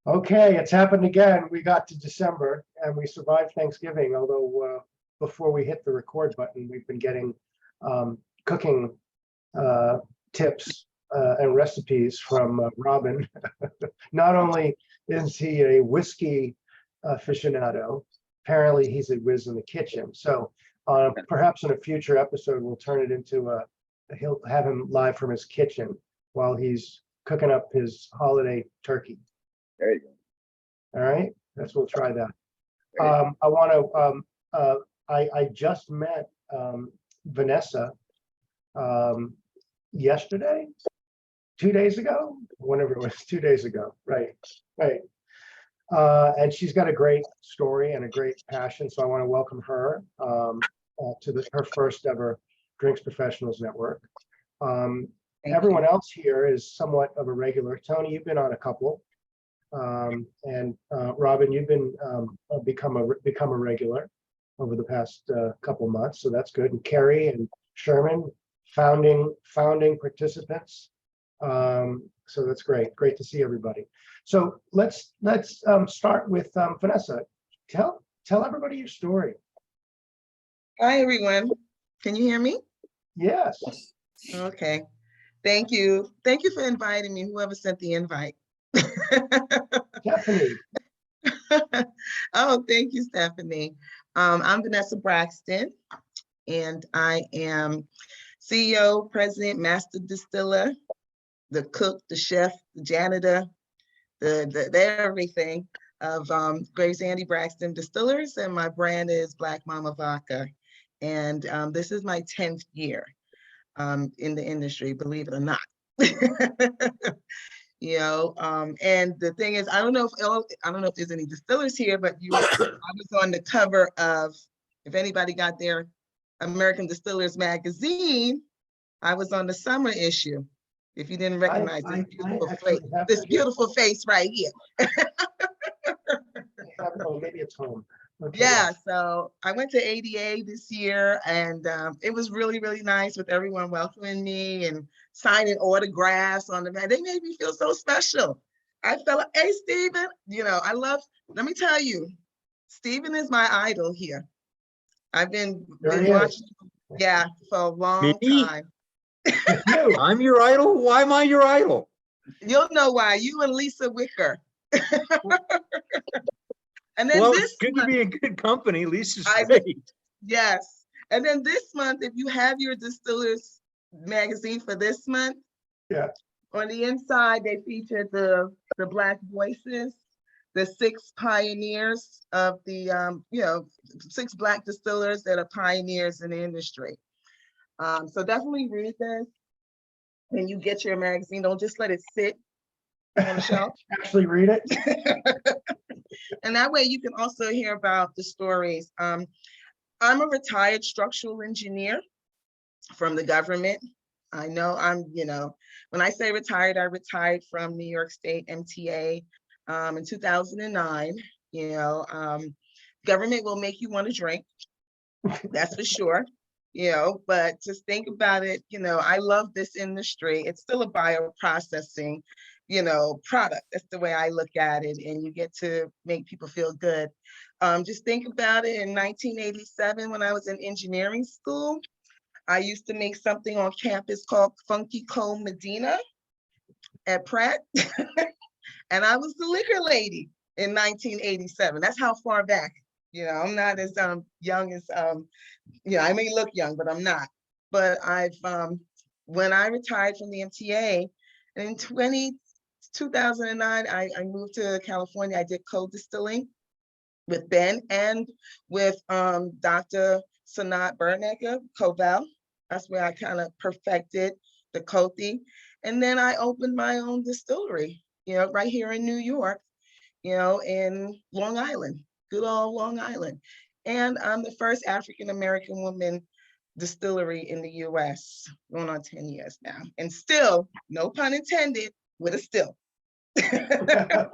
Okay, it's happened again. We got to December and we survived Thanksgiving, although before we hit the record button, we've been getting cooking tips and recipes from Robin. Not only is he a whiskey aficionado, apparently he's a whiz in the kitchen. So perhaps in a future episode, we'll turn it into he'll have him live from his kitchen while he's cooking up his holiday turkey. There you go. All right, we'll try that. I want to. I just met Vanessa yesterday, 2 days ago, whenever it was, 2 days ago. Right. And she's got a great story and a great passion. So I want to welcome her to her first ever Drinks Professionals Network. Everyone else here is somewhat of a regular. Tony, you've been on a couple. And Robin, you've been become a regular over the past couple months, so that's good. And Carrie and Sherman, founding participants. So that's great to see everybody. So let's start with Vanessa. Tell everybody your story. Hi everyone, can you hear me? Yes. Okay, thank you for inviting me, whoever sent the invite. Stephanie. Oh, thank you, Stephanie. I'm Vanessa Braxton, and I am CEO, president, master distiller, the cook, the chef, the janitor, the everything of Graves Andy Braxton Distillers, and my brand is Black Momma Vodka. And this is my 10th year in the industry, believe it or not. You know, and the thing is, I don't know if there's any distillers here, but I was on the cover of, if anybody got their American Distillers magazine, I was on the summer issue. If you didn't recognize this beautiful face right here. Oh, maybe it's home. Okay. Yeah, so I went to ADA this year, and it was really, really nice with everyone welcoming me and signing autographs on the back. They made me feel so special. I felt like, hey, Stephen, you know, let me tell you, Stephen is my idol here. I've been watching, yeah, for a long time. I'm your idol? Why am I your idol? You'll know why, you and Lisa Wicker. And then it's good to be in good company. Lisa's great. Yes. And then this month, if you have your Distillers magazine for this month, yeah, on the inside, they feature the Black voices, the 6 pioneers of the, 6 Black distillers that are pioneers in the industry. So definitely read this when you get your magazine. Don't just let it sit on the shelf. Actually read it. And that way you can also hear about the stories. I'm a retired structural engineer from the government. I know when I say retired, I retired from New York State MTA in 2009. Government will make you want to drink, that's for sure. But just think about it, I love this industry. It's still a bioprocessing product. That's the way I look at it, and you get to make people feel good. Just think about it. In 1987, when I was in engineering school, I used to make something on campus called Funky Cold Medina at Pratt. And I was the liquor lady in 1987. That's how far back. I'm not as young as I may look young, but I'm not. But when I retired from the MTA, and in 2009, I moved to California. I did co-distilling with Ben and with Dr. Sanat Bernecker, Covell. That's where I kind of perfected the Cothi. And then I opened my own distillery, right here in New York, in Long Island, good old Long Island. And I'm the first African-American woman distillery in the US, going on 10 years now. And still, no pun intended, with a still. I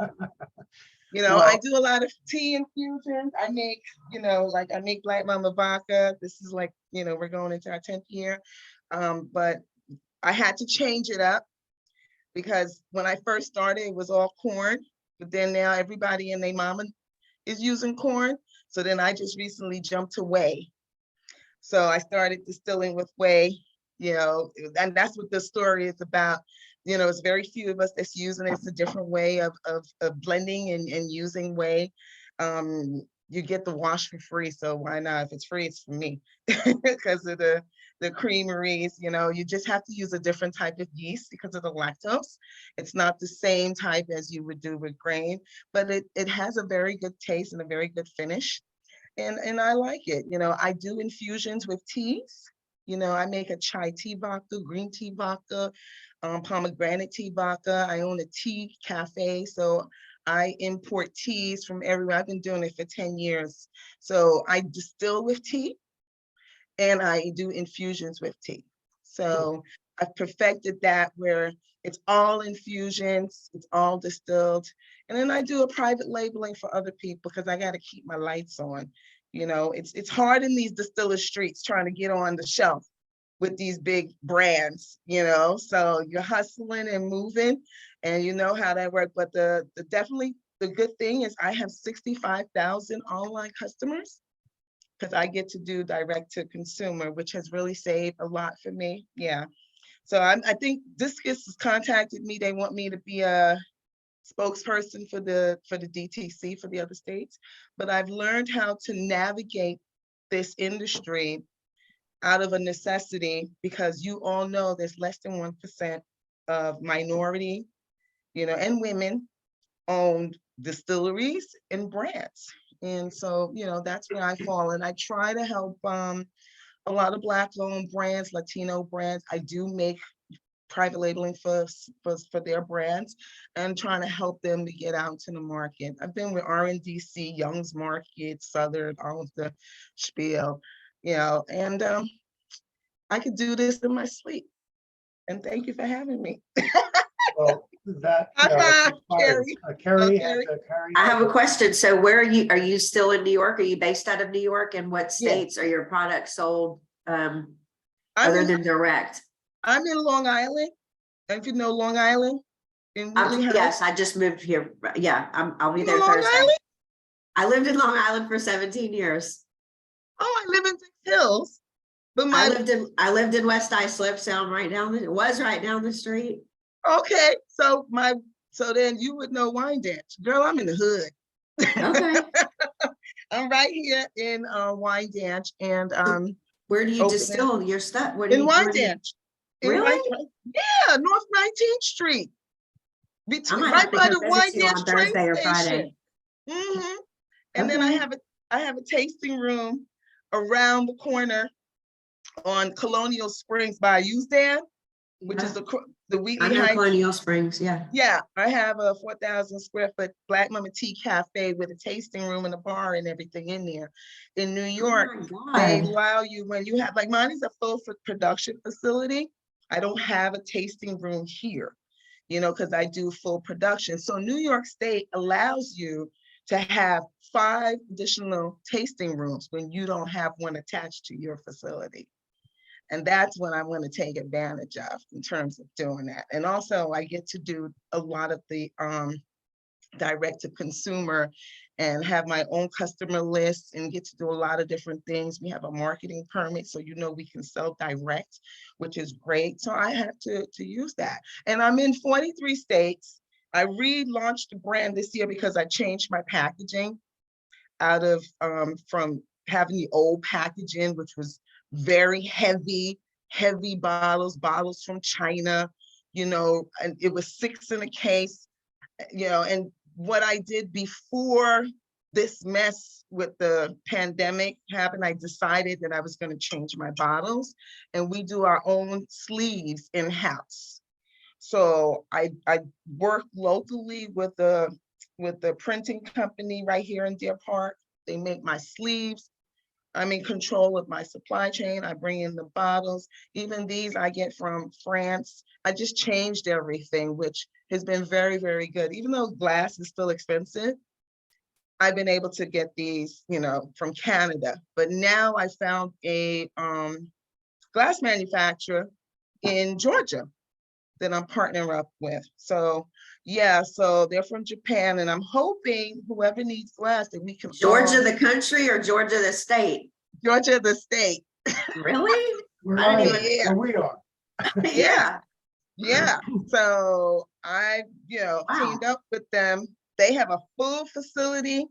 do a lot of tea infusions. I make, I make Black Momma Vodka. This is like, we're going into our 10th year. But I had to change it up. because when I first started, it was all corn, but then now everybody and their mama is using corn. So then I just recently jumped to whey. So I started distilling with whey, and that's what the story is about. It's very few of us that's using it. It's a different way of blending and using whey. You get the wash for free, so why not? If it's free, it's for me because of the creameries. You just have to use a different type of yeast because of the lactose. It's not the same type as you would do with grain, but it has a very good taste and a very good finish. And I like it. I do infusions with teas. I make a chai tea vodka, green tea vodka, pomegranate tea vodka. I own a tea cafe, so I import teas from everywhere. I've been doing it for 10 years. So I distill with tea and I do infusions with tea. So I've perfected that where it's all infusions, it's all distilled. And then I do a private labeling for other people because I got to keep my lights on. It's hard in these distiller streets trying to get on the shelf with these big brands, so you're hustling and moving and you know how that works. But definitely the good thing is I have 65,000 online customers because I get to do direct to consumer, which has really saved a lot for me. Yeah. So I think Discus has contacted me. They want me to be a spokesperson for the DTC for the other states, but I've learned how to navigate this industry out of a necessity because you all know there's less than 1% of minority, and women owned distilleries and brands. And so, that's where I fall. And I try to help a lot of Black owned brands, Latino brands. I do make private labeling for their brands and trying to help them to get out to the market. I've been with RNDC, Young's Market, Southern, all of the spiel, and I could do this in my sleep. And thank you for having me. Well, that, Carrie. Carrie, Carrie. Carrie. I have a question. So where are you? Are you still in New York? Are you based out of New York? And what states are your products sold other than direct? I'm in Long Island. If you know Long Island. Yes, I just moved here. Yeah, I'll be there Long Thursday. Island? I lived in Long Island for 17 years. Oh, I live in the Hills. But I lived in West Islip, so I'm right down the street. Okay, so then you would know Wyandanch. Girl, I'm in the hood. Okay. I'm right here in Wyandanch and where do you distill your stuff? in Wyandanch. Really? Yeah, North 19th Street. Right by the Wyandanch train Thursday or station. Friday. Mm-hmm. And then I have a tasting room around the corner on Colonial Springs by Usedan, which is the Wheatley I know Heights. Colonial Springs, yeah. Yeah, I have a 4,000 square foot Black Momma Tea Cafe with a tasting room and a bar and everything in there. In New York, they allow you when you have, like mine is a full production facility. I don't have a tasting room here, because I do full production. So New York State allows you to have 5 additional tasting rooms when you don't have one attached to your facility. And that's what I want to take advantage of in terms of doing that. And also I get to do a lot of the direct to consumer and have my own customer list and get to do a lot of different things. We have a marketing permit, so we can sell direct, which is great. So I have to use that. And I'm in 43 states. I relaunched the brand this year because I changed my packaging out of from having the old packaging, which was very heavy bottles from China, and it was 6 in a case, and what I did before this mess with the pandemic happened, I decided that I was going to change my bottles, and we do our own sleeves in-house. So I work locally with the printing company right here in Deer Park. They make my sleeves. I'm in control of my supply chain. I bring in the bottles. Even these I get from France. I just changed everything, which has been very, very good. Even though glass is still expensive, I've been able to get these, from Canada. But now I found a glass manufacturer in Georgia that I'm partnering up with. So yeah, so they're from Japan, and I'm hoping whoever needs glass that we can Georgia, all- the country, or Georgia, the state? Georgia, the state. Really? We're I on didn't it, even- where we are. Yeah. Yeah, so I, Wow. teamed up with them. They have a full facility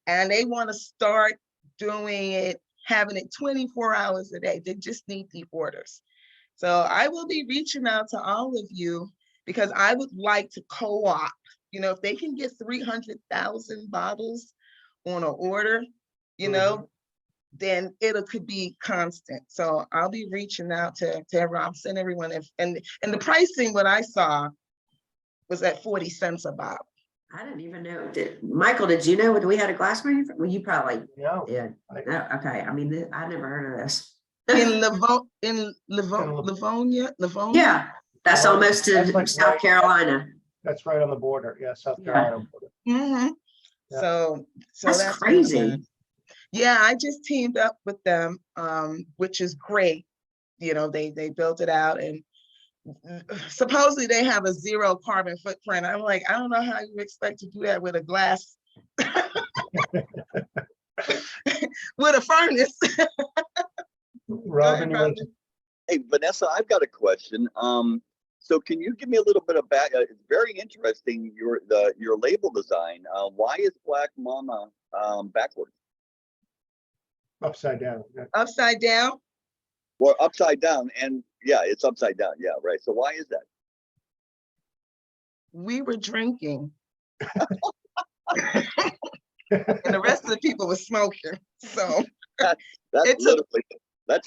and they want to start doing it, having it 24 hours a day. They just need the orders. So I will be reaching out to all of you because I would like to co-op, if they can get 300,000 bottles on an order, then it could be constant. So I'll be reaching out to everyone. I'll send everyone and the pricing, what I saw was at 40 cents a bottle. I didn't even know. Michael, did you know that we had a glass manufacturer? Well, you probably No, did. No, okay. I mean, I never heard of this. Livonia. Yeah, that's Oh, almost that's to like South right- Carolina. that's right on the border. Yeah, South Yeah. Carolina border. Mhm. Yeah. So That's that's crazy. what I'm at. Yeah, I just teamed up with them, which is great. They built it out, and supposedly they have a 0 carbon footprint. I'm like, I don't know how you expect to do that with a glass with a furnace. Robin, you want to- Hey, Vanessa, I've got a question. So can you give me a little bit of back? It's very interesting, your label design. Why is Black Momma backwards upside down. Yeah. Upside down. or upside down? And yeah, it's upside down. Yeah, right. So why is that? We were drinking. And the rest of the people were smoking. So That's It took-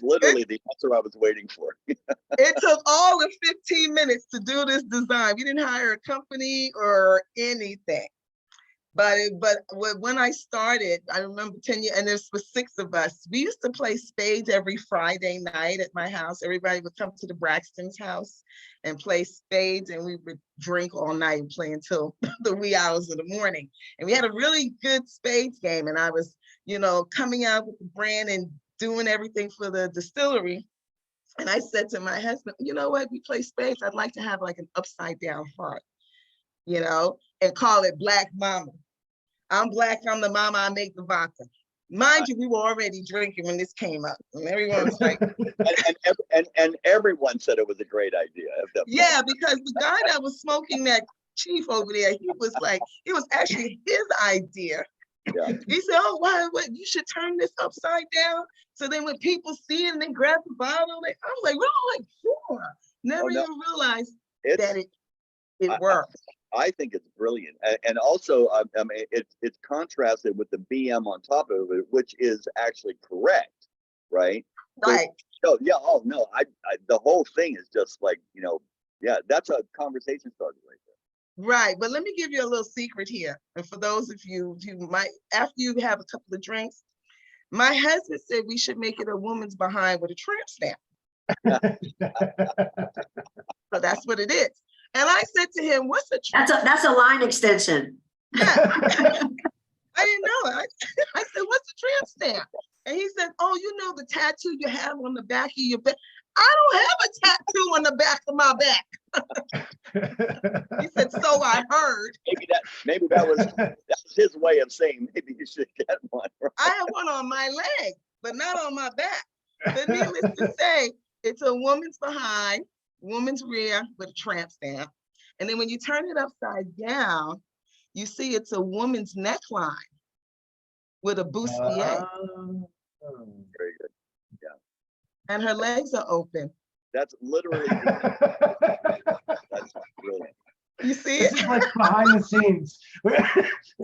literally the answer I was waiting for. it took all of 15 minutes to do this design. We didn't hire a company or anything. But when I started, I remember 10 years, and this was 6 of us. We used to play spades every Friday night at my house. Everybody would come to the Braxton's house and play spades, and we would drink all night and play until the wee hours of the morning. And we had a really good spades game. And I was, coming out with the brand and doing everything for the distillery. And I said to my husband, you know what, we play spades. I'd like to have like an upside down heart, and call it Black Momma. I'm Black, I'm the mama, I make the vodka. Mind you, we were already drinking when this came up. And everyone was like, and everyone said it was a great idea. yeah, because the guy that was smoking that chief over there, he was like, it was actually his idea. Yeah. He said, oh, what, you should turn this upside down. So then when people see it and they grab the bottle, I was like, well, like, sure. Never no. even realized It's, that it worked. I think it's brilliant, and also I mean it's contrasted with the BM on top of it, which is actually correct, right? Right. So yeah, oh no, I the whole thing is just like yeah, that's a conversation starter right there. Right, but let me give you a little secret here. And for those of you who might, after you have a couple of drinks, my husband said we should make it a woman's behind with a tramp stamp. So that's what it is. And I said to him, what's a tramp? That's a line extension. I didn't know. I said, what's a tramp stamp? And he said, oh, the tattoo you have on the back of your back. I don't have a tattoo on the back of my back. He said, so I heard. Maybe that was his way of saying maybe you should get one. Right? I have one on my leg, but not on my back. But needless to say, it's a woman's behind, woman's rear with a tramp stamp. And then when you turn it upside down, you see it's a woman's neckline with a bustier. Very good. And her legs are open. That's literally that's brilliant. You see This it? is like behind the scenes. You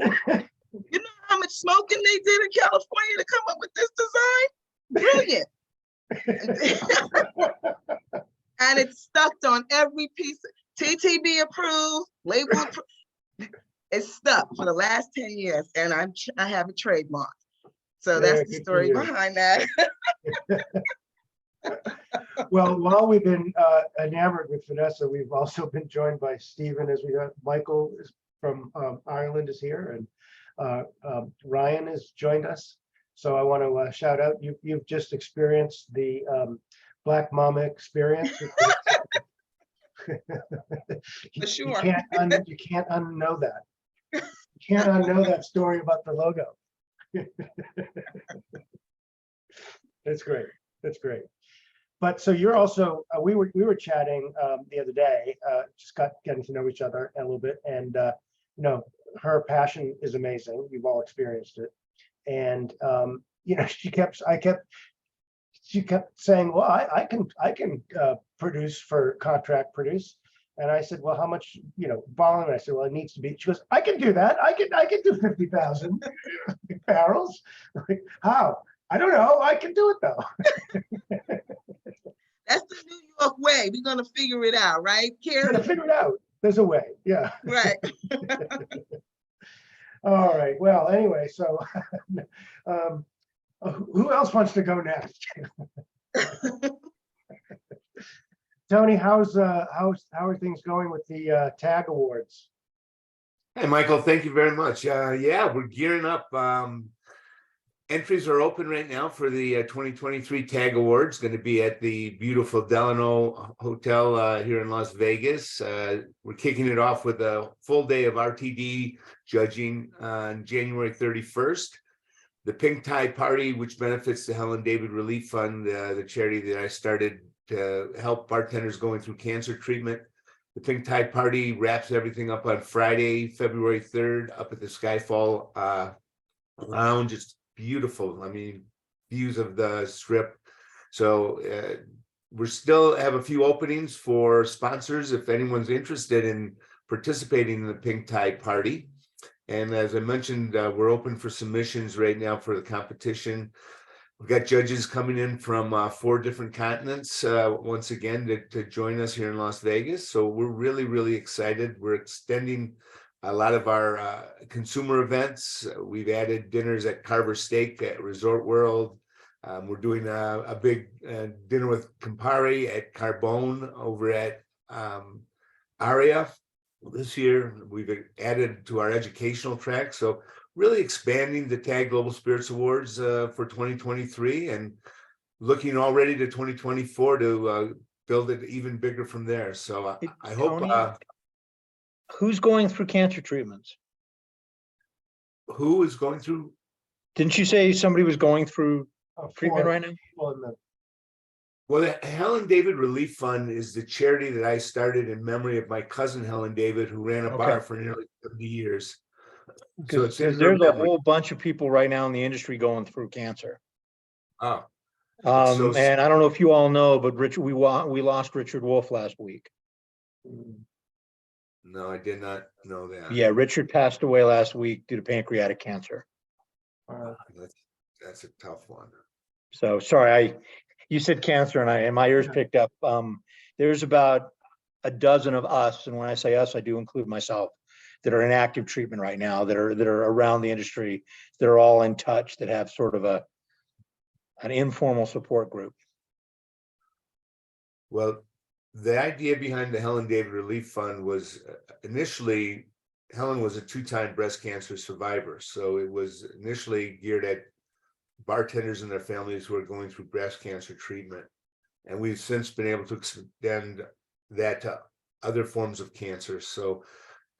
know how much smoking they did in California to come up with this design? Brilliant. And it's stuck on every piece. TTB approved, label approved. It's stuck for the last 10 years, and I have a trademark. So Yeah, that's the good for story you. behind that. Well, while we've been enamored with Vanessa, we've also been joined by Stephen, as we got Michael is from Ireland is here, and Ryan has joined us. So I want to shout out, you've just experienced the Black Momma experience. You sure. can't unknow that. You can't unknow that story about the logo. That's great. That's great. But so you're also, we were chatting the other day, just getting to know each other a little bit, and you know, her passion is amazing. We've all experienced it, and you know, she kept saying, well, I can produce for contract produce. And I said, well, how much, you know, volume? I said, well, it needs to be. She goes, I can do that. I can do 50,000 barrels. Like, how? I don't know. I can do it though. That's the New York way. We're gonna figure it out, right, We're Karen? gonna figure it out. There's a way. Yeah. Right. All right. Well, anyway, so who else wants to go next? Tony, how are things going with the TAG Awards? Hey, Michael, thank you very much. Yeah, we're gearing up. Entries are open right now for the 2023 TAG Awards, going to be at the beautiful Delano Hotel here in Las Vegas. We're kicking it off with a full day of RTD judging on January 31st. The Pink Tie Party, which benefits the Helen David Relief Fund, the charity that I started to help bartenders going through cancer treatment. The Pink Tie Party wraps everything up on Friday, February 3rd, up at the Skyfall Lounge. It's beautiful. I mean, views of the strip. So we still have a few openings for sponsors if anyone's interested in participating in the Pink Tie Party. And as I mentioned, we're open for submissions right now for the competition. We've got judges coming in from 4 different continents once again to join us here in Las Vegas. So we're really, really excited. We're extending a lot of our consumer events. We've added dinners at Carver Steak at Resort World. We're doing a big dinner with Campari at Carbone over at Aria. This year, we've added to our educational track. So really expanding the TAG Global Spirits Awards for 2023 and looking already to 2024 to build it even bigger from there. So I hope. Tony, who's going through cancer treatments? Who is going through? Didn't you say somebody was going through treatment right now? Well, the Helen David Relief Fund is the charity that I started in memory of my cousin Helen David, who ran a bar for nearly 70 years. So Because there's a whole bunch of people right now in the industry going through cancer. Oh, and I don't know if you all know, but we lost Richard Wolf last week. no, I did not know that. Yeah, Richard passed away last week due to pancreatic cancer. That's a tough one. So sorry, you said cancer and my ears picked up. There's about a dozen of us, and when I say us, I do include myself, that are in active treatment right now, that are around the industry, that are all in touch, that have sort of an informal support group. Well, the idea behind the Helen David Relief Fund was initially, Helen was a 2-time breast cancer survivor. So it was initially geared at bartenders and their families who are going through breast cancer treatment. And we've since been able to extend that to other forms of cancer. So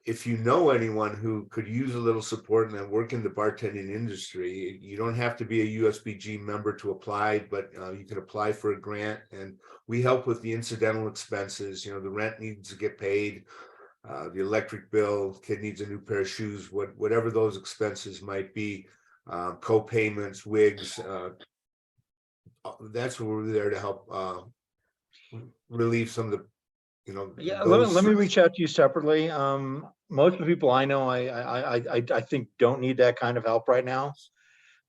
if you know anyone who could use a little support and work in the bartending industry, you don't have to be a USBG member to apply, but you can apply for a grant, and we help with the incidental expenses. You know, the rent needs to get paid, the electric bill, kid needs a new pair of shoes, whatever those expenses might be, co-payments, wigs. That's what we're there to help relieve some of the, you know. Yeah, let me reach out to you separately. Most of the people I know, I think don't need that kind of help right now,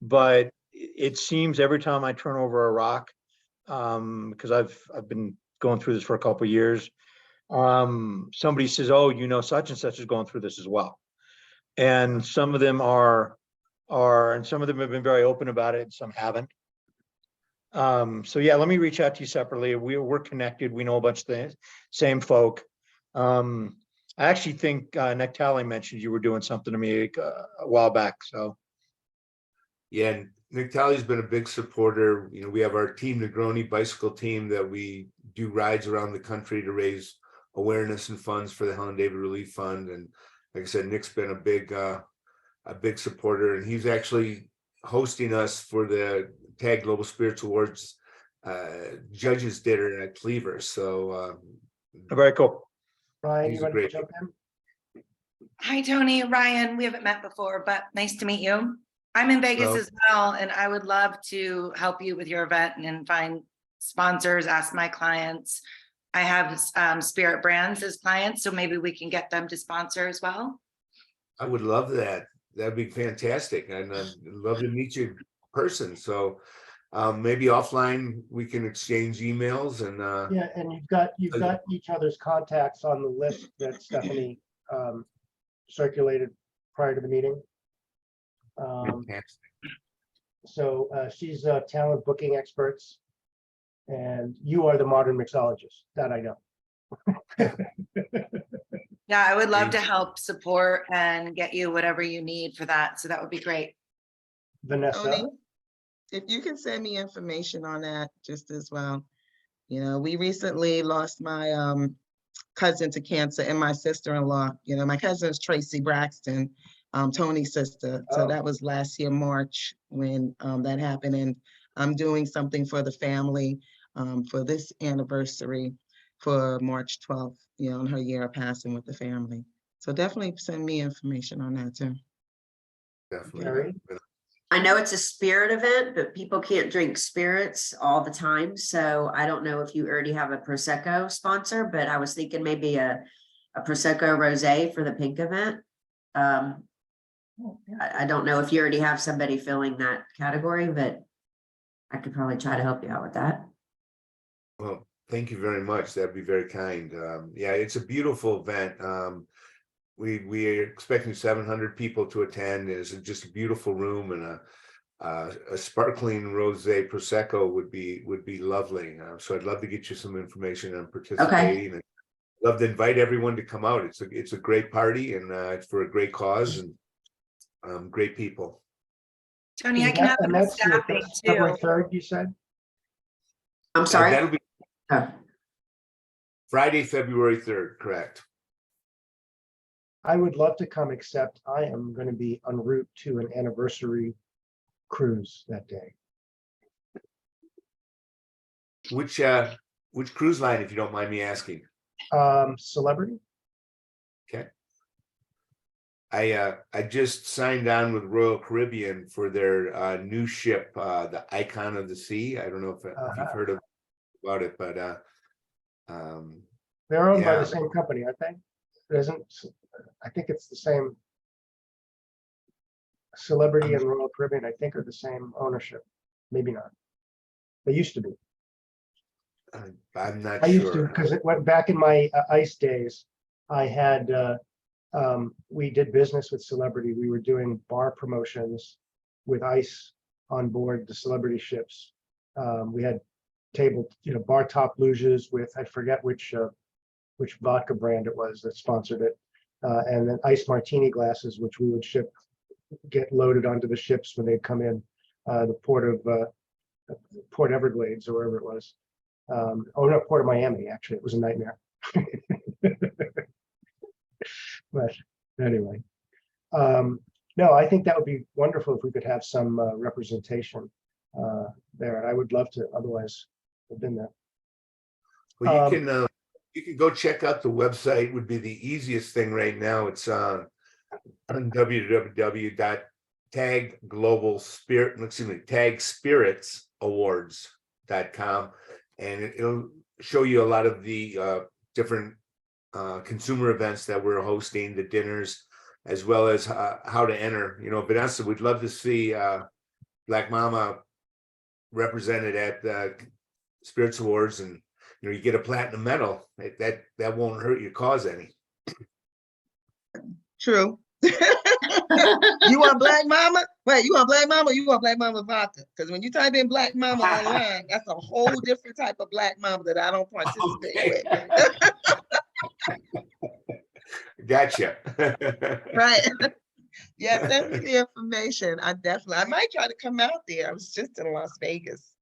but it seems every time I turn over a rock, because I've been going through this for a couple of years, somebody says, "Oh, you know, such and such is going through this as well," and some of them and some of them have been very open about it, and some haven't. So yeah, let me reach out to you separately. We're connected. We know a bunch of things, same folk. I actually think Nectali mentioned you were doing something to me a while back. So yeah, Nectali's been a big supporter. You know, we have our Team Negroni bicycle team that we do rides around the country to raise awareness and funds for the Helen David Relief Fund. And like I said, Nick's been a big supporter, and he's actually hosting us for the TAG Global Spirits Awards judges dinner at Cleaver. So Very cool. Ryan, He's you a want to great- jump in? Hi, Tony, Ryan. We haven't met before, but nice to meet you. I'm in Vegas Hello. as well, and I would love to help you with your event and find sponsors, ask my clients. I have Spirit Brands as clients, so maybe we can get them to sponsor as well. I would love that. That'd be fantastic. And I'd love to meet you in person. So maybe offline we can exchange emails and Yeah, and you've got each other's contacts on the list that Stephanie circulated prior to the meeting. fantastic. So she's talent booking experts, and you are the modern mixologist, that I know. Yeah, I would love to Thank you. help support and get you whatever you need for that. So that would be great. Vanessa, Tony, if you can send me information on that just as well. You know, we recently lost my cousin to cancer and my sister-in-law. You know, my cousin is Tracy Braxton, Tony's sister. So Oh. that was last year, March, when that happened. And I'm doing something for the family for this anniversary for March 12th, you know, on her year of passing with the family. So definitely send me information on that too. Definitely. Gary? I know it's a spirit event, but people can't drink spirits all the time. So I don't know if you already have a Prosecco sponsor, but I was thinking maybe a Prosecco Rosé for the pink event. I don't know if you already have somebody filling that category, but I could probably try to help you out with that. Well, thank you very much. That'd be very kind. Yeah, it's a beautiful event. We are expecting 700 people to attend. It's just a beautiful room, and a sparkling rosé prosecco would be lovely. So I'd love to get you some information on participating. And love to invite everyone to come out. It's a great party, and it's for a great cause, and great people. Tony, I can help And with that's staffing February too. 3rd, you said? I'm sorry. That'll be Oh. Friday, February 3rd, correct? I would love to come, except I am going to be en route to an anniversary cruise that day. Which cruise line, if you don't mind me asking? Celebrity? I just signed on with Royal Caribbean for their new ship, the Icon of the Sea. I don't know if you've heard about it, but They're owned by Yeah. the same company, aren't they? I think it's the same. Celebrity and Royal Caribbean, I think, are the same ownership. Maybe not. They used to be. I'm not I used to, sure. because it went back in my ICE days. I had, we did business with Celebrity. We were doing bar promotions with ICE on board the Celebrity ships. We had bar top luges with, I forget which vodka brand it was that sponsored it. And then ice martini glasses, which we would get loaded onto the ships when they'd come in, the Port Everglades or wherever it was. Oh no, Port of Miami, actually, it was a nightmare. But anyway, no, I think that would be wonderful if we could have some representation there, and I would love to otherwise have been there. Well, you can go check out the website. Would be the easiest thing right now. It's on tagspirits.com, and it'll show you a lot of the different consumer events that we're hosting, the dinners, as well as how to enter. Vanessa, we'd love to see Black Momma represented at the Spirits Awards, and you get a platinum medal. That won't hurt your cause any. True. You want Black Momma? Wait, you want Black Momma? Or you want Black Momma Vodka? Because when you type in Black Momma online, that's a whole different type of Black Momma that I don't participate with. Gotcha. Right. Yeah, send me the information. I might try to come out there. I was just in Las Vegas.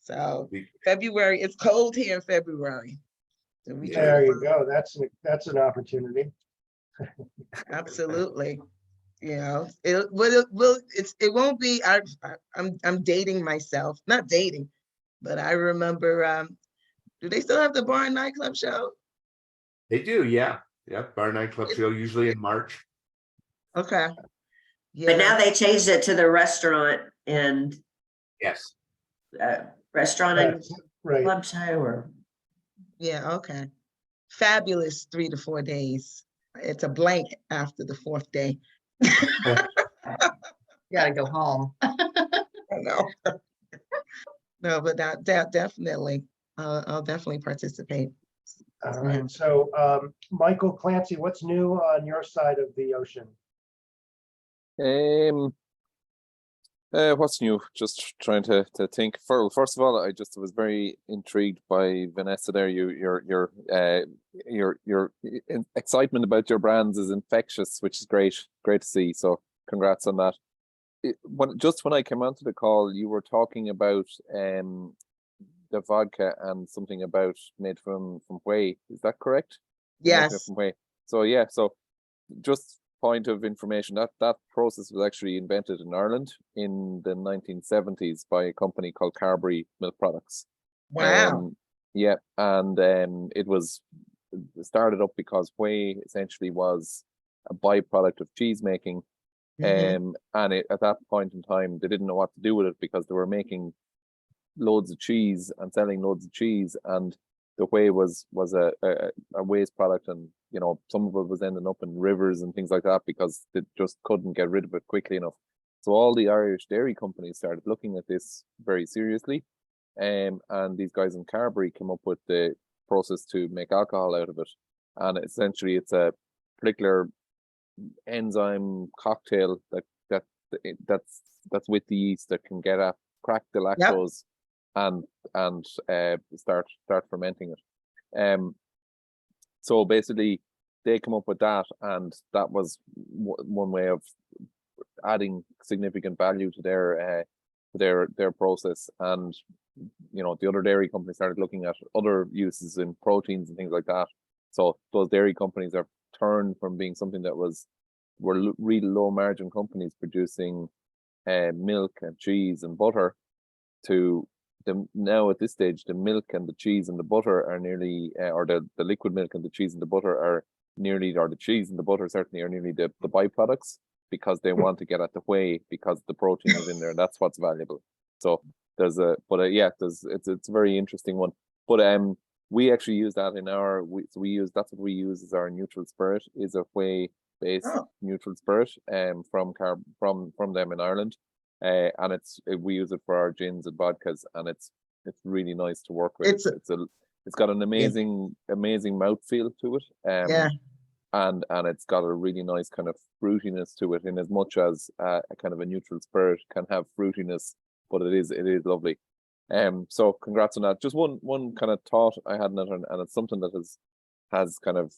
So February, it's cold here in February. So we Yeah. try to There you find- go. That's an opportunity. Absolutely. You know, it won't be, I'm dating myself, not dating, but I remember, do they still have the bar and nightclub show? They do, yeah. Yep, bar nightclub show usually in March. Okay. But now Yeah, they changed it to the restaurant and Yes. restaurant and That's right. club show or. yeah, okay. Fabulous 3 to 4 days. It's a blank after the 4th day. Gotta go home. I know. No, but that definitely, I'll definitely participate. All right. So, Michael Clancy, what's new on your side of the ocean? What's new? Just trying to think. First of all, I just was very intrigued by Vanessa there. Your excitement about your brands is infectious, which is great to see. So congrats on that. When I came onto the call, you were talking about the vodka and something about made from whey. Is that correct? Yes, From whey. So yeah. So just point of information, that process was actually invented in Ireland in the 1970s by a company called Carberry Milk Products. wow. Yeah, and it was started up because whey essentially was a byproduct of cheese making. Mhm. And at that point in time, they didn't know what to do with it because they were making loads of cheese and selling loads of cheese, and the whey was a waste product, and you know, some of it was ending up in rivers and things like that because they just couldn't get rid of it quickly enough. So all the Irish dairy companies started looking at this very seriously, and these guys in Carberry came up with the process to make alcohol out of it, and essentially it's a particular enzyme cocktail that's with the yeast that can get at crack the lactose and start fermenting it. So basically they come up with that, and that was one way of adding significant value to their process. And you know, the other dairy companies started looking at other uses in proteins and things like that. So those dairy companies are turned from being something that were really low margin companies producing milk and cheese and butter to now at this stage, the milk and the cheese and the butter are nearly, or the liquid milk and the cheese and the butter are nearly, or the cheese and the butter certainly are nearly the byproducts, because they want to get at the whey because the protein is in there. That's what's valuable. So there's it's a very interesting one. But we actually use that in that's what we use as our neutral spirit, is a whey based neutral spirit from them in Ireland. And we use it for our gins and vodkas, and it's really nice to work with. It's got an amazing mouthfeel to it. Yeah. And it's got a really nice kind of fruitiness to it, in as much as a kind of a neutral spirit can have fruitiness, but it is lovely. So congrats on that. Just one kind of thought I had in it, and it's something that has kind of,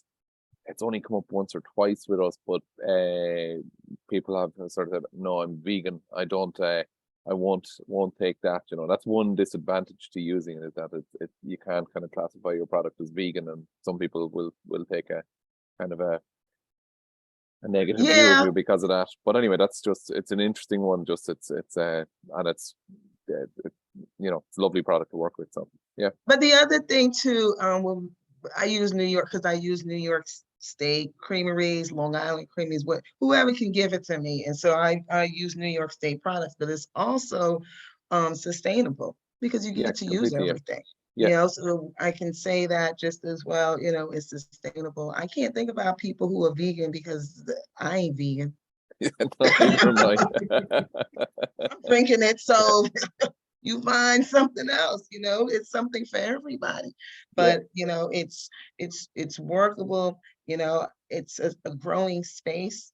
it's only come up once or twice with us, but people have sort of said, no, I'm vegan. I won't take that. You know, that's one disadvantage to using it, is that you can't kind of classify your product as vegan, and some people will take a kind of a negative view of you because of that. But anyway, it's an interesting one. Just it's you know, it's a lovely product to work with. So yeah. But the other thing too, I use New York because I use New York State creameries, Long Island creameries, whoever can give it to me. And so I use New York State products, but it's also sustainable because you get to use everything. Yeah. You know, so I can say that just as well, you know, it's sustainable. I can't think about people who are vegan because I ain't vegan. I'm drinking it, so you find something else, you know, it's something for everybody. But you know, it's workable, you know, it's a growing space.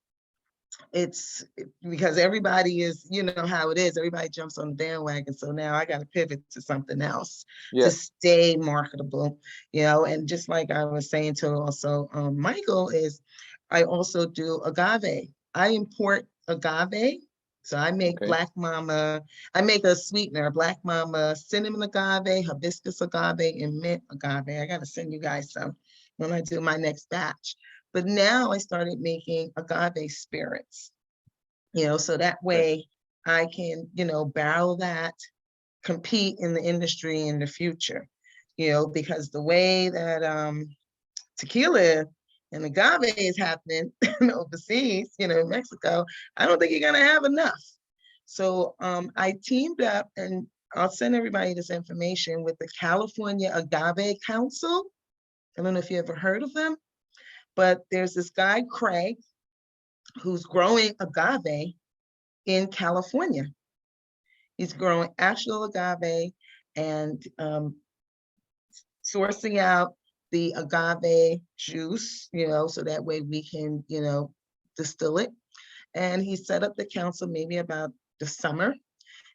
It's because everybody is, you know how it is, everybody jumps on the bandwagon. So now I got to pivot to something else to stay marketable, you know. And just like I was saying to also Michael, is I also do agave. I import agave So I make Okay. Black Momma, I make a sweetener, Black Momma cinnamon agave, hibiscus agave, and mint agave. I gotta send you guys some when I do my next batch. But now I started making agave spirits, so that way I can, barrel that, compete in the industry in the future, because the way that tequila and agave is happening overseas, in Mexico, I don't think you're gonna have enough. So I teamed up, and I'll send everybody this information, with the California Agave Council. I don't know if you ever heard of them, but there's this guy, Craig, who's growing agave in California. He's growing actual agave and sourcing out the agave juice, so that way we can, distill it. And he set up the council maybe about the summer.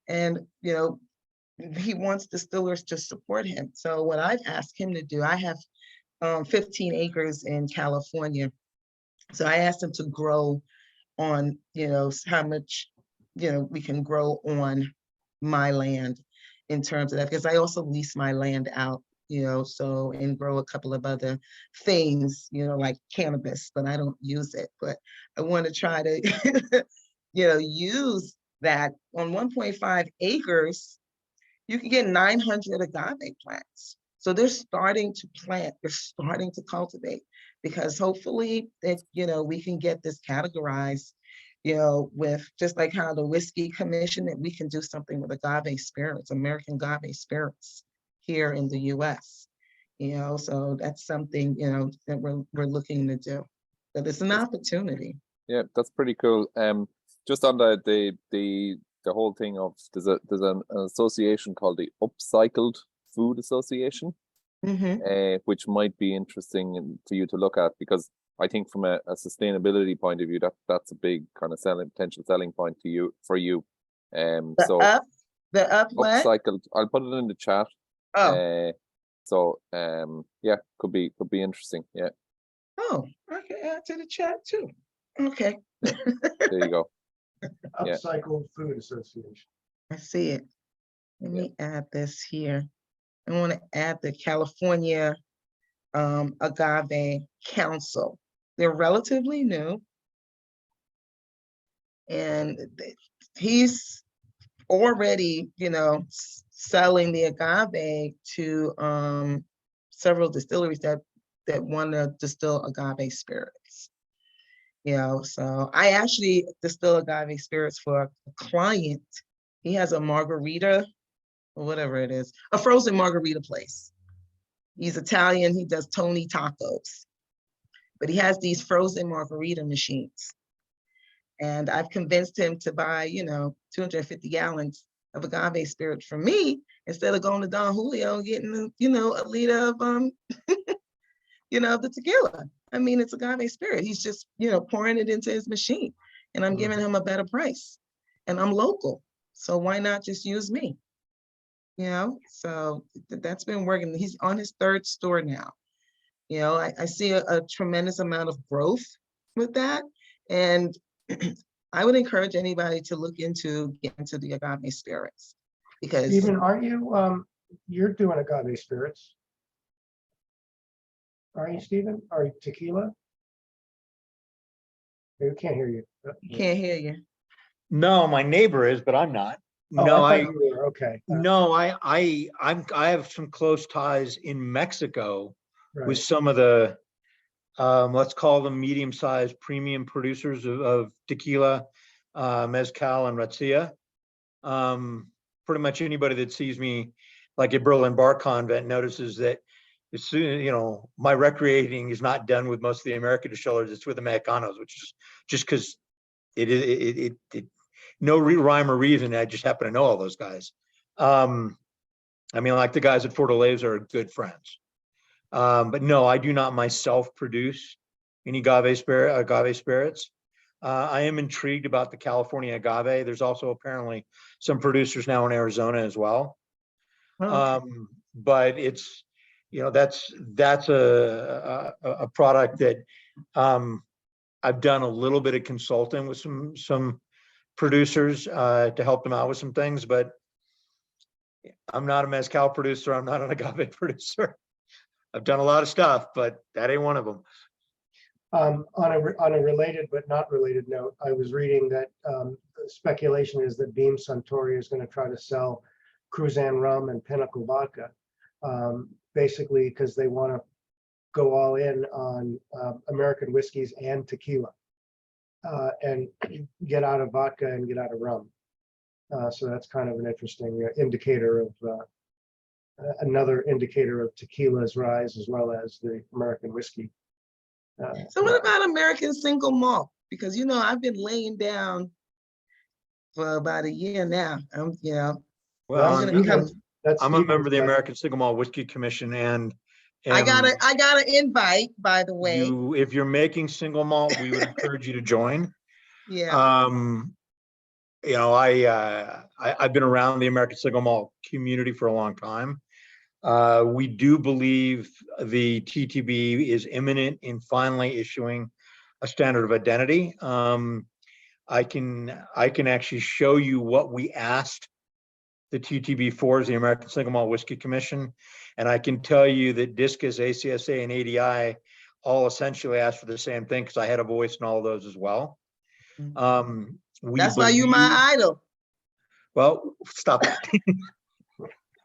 And, he wants distillers to support him. So what I've asked him to do, I have 15 acres in California. So I asked him to grow on, how much, we can grow on my land in terms of that, because I also lease my land out, so, and grow a couple of other things, like cannabis, but I don't use it. But I want to try to, use that. On 1.5 acres, you can get 900 agave plants. So they're starting to plant, they're starting to cultivate, because hopefully that, we can get this categorized, with just like how the Whiskey Commission, that we can do something with agave spirits, American agave spirits here in the US. So that's something, that we're looking to do. But it's an opportunity. Yeah, that's pretty cool. Just on the whole thing of there's an association called the Upcycled Food Association, which might be interesting to you to look at, because I think from a sustainability point of view, that's a big kind of potential selling point to you for you. The up what? Upcycled. I'll put it in the chat. Oh. Yeah, could be interesting. Yeah. Oh, I can add to the chat too. Okay. There you go. Upcycled Food Association. I see it. Let me add this here. I want to add the California Agave Council. They're relatively new. And he's already, selling the agave to several distilleries that want to distill agave spirits. So I actually distill agave spirits for a client. He has a margarita, or whatever it is, a frozen margarita place. He's Italian, he does Tony tacos, but he has these frozen margarita machines. And I've convinced him to buy, 250 gallons of agave spirit from me, instead of going to Don Julio and getting, a liter of, the tequila. I mean, it's agave spirit. He's just, pouring it into his machine, and I'm giving him a better price, and I'm local. So why not just use me? So that's been working. He's on his third store now. I see a tremendous amount of growth with that. And I would encourage anybody to get into the agave spirits, because Stephen, aren't you, you're doing agave spirits? Are you, Stephen? Are you tequila? We can't hear you. Can't hear you. No, my neighbor is, but I'm not. Oh, No, I thought you were. Okay. No, I have some close ties in Mexico with Right. some of the let's call them medium-sized premium producers of tequila, mezcal and razzia. Pretty much anybody that sees me like at Berlin Bar Convent notices that as soon, my recreating is not done with most of the American distillers, it's with the Mexicanos, which is just because it no rhyme or reason. I just happen to know all those guys. I mean, like the guys at Fortaleza are good friends. But no, I do not myself produce any agave spirits. I am intrigued about the California agave. There's also apparently some producers now in Arizona as well. Oh, But it's, that's a product that I've done a little bit of consulting with some producers to help them out with some things, but I'm not a mezcal producer. I'm not an agave producer. I've done a lot of stuff, but that ain't one of them. On a related but not related note, I was reading that speculation is that Beam Suntory is going to try to sell Cruzan rum and Pinnacle vodka, basically because they want to go all in on American whiskeys and tequila, and get out of vodka and get out of rum. So that's kind of an interesting indicator of another indicator of tequila's rise, as well as the American whiskey. So what about American single malt? Because, you know, I've been laying down for about a year now. Well, I'm gonna become, I'm a member of the American Single Malt Whiskey Commission, and I got an invite, by the way. if you're making single malt, we would encourage you to join. Yeah. You know, I've been around the American Single Malt community for a long time. We do believe the TTB is imminent in finally issuing a standard of identity. I can actually show you what we asked the TTB for, is the American Single Malt Whiskey Commission, and I can tell you that DISCUS, ACSA, and ADI all essentially asked for the same thing, because I had a voice in all of those as well. That's why you my idol. Well, stop that.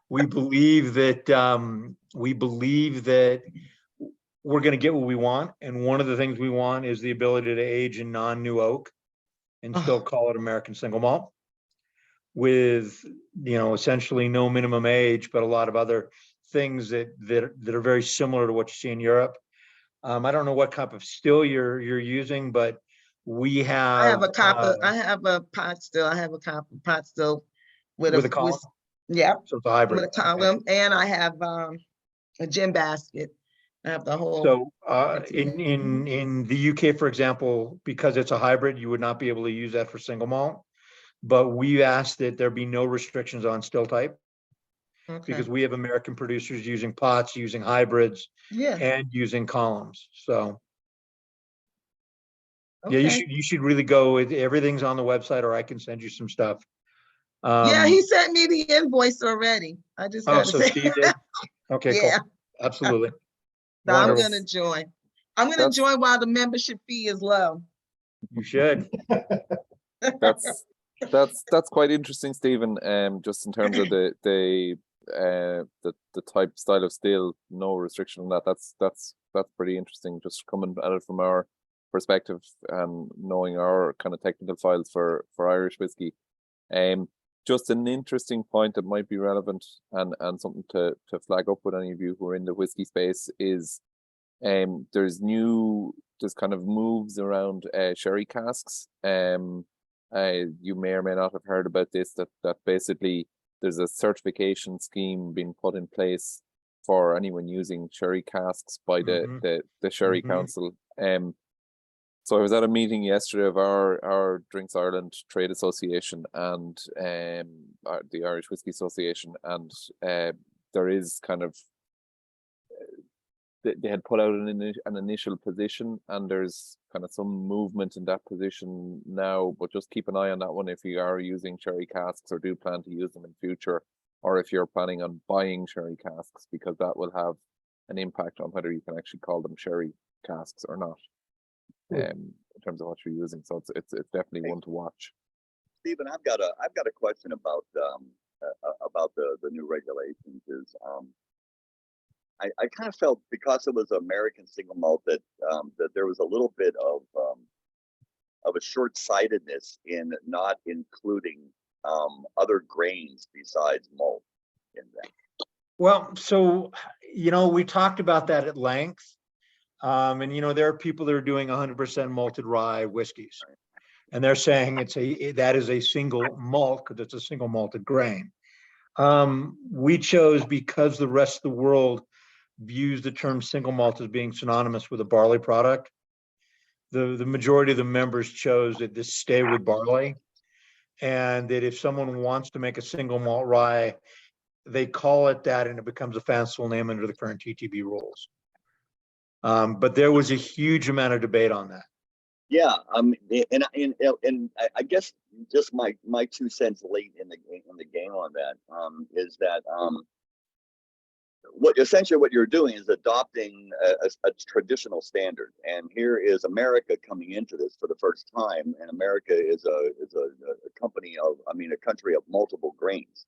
We believe that we're going to get what we want, and one of the things we want is the ability to age in non-new oak and still call it American Single Malt, with, you know, essentially no minimum age, but a lot of other things that are very similar to what you see in Europe. I don't know what type of still you're using, but we have. I have a copper. I have a pot still. I have a copper pot still with a column. Yeah. So it's a hybrid. With a column, and I have a gin basket. I have the whole. So in the UK, for example, because it's a hybrid, you would not be able to use that for single malt. But we asked that there be no restrictions on still type, because we have American producers using pots, using hybrids, and using columns. So yeah, you should really go. Everything's on the website, or I can send you some stuff. Yeah, he sent me the invoice already. I just got to say. Steve did? Okay, cool. Absolutely. So I'm gonna join. I'm gonna join while the membership fee is low. You should. That's quite interesting, Stephen. Just in terms of the type style of still, no restriction on that. That's pretty interesting. Just coming at it from our perspective and knowing our kind of technical files for Irish whiskey. Just an interesting point that might be relevant and something to flag up with any of you who are in the whiskey space is there's kind of moves around sherry casks. You may or may not have heard about this, that basically there's a certification scheme being put in place for anyone using sherry casks by the Sherry Council. So I was at a meeting yesterday of our Drinks Ireland Trade Association and the Irish Whiskey Association, and there is kind of, they had put out an initial position, and there's kind of some movement in that position now, but just keep an eye on that one if you are using sherry casks or do plan to use them in future, or if you're planning on buying sherry casks, because that will have an impact on whether you can actually call them sherry casks or not. In terms of what you're using, so it's definitely one to watch. Stephen, I've got a question about the new regulations. Is I kind of felt, because it was American single malt, that there was a little bit of a short-sightedness in not including other grains besides malt in that. Well, so we talked about that at length. And there are people that are doing 100% malted rye whiskeys, and they're saying that is a single malt because it's a single malted grain. We chose, because the rest of the world views the term single malt as being synonymous with a barley product. The majority of the members chose that this stay with barley, and that if someone wants to make a single malt rye, they call it that, and it becomes a fanciful name under the current TTB rules. But there was a huge amount of debate on that. Yeah, I guess just my 2 cents late in the game on that is that what you're doing is adopting a traditional standard, and here is America coming into this for the first time, and America is a country of multiple grains,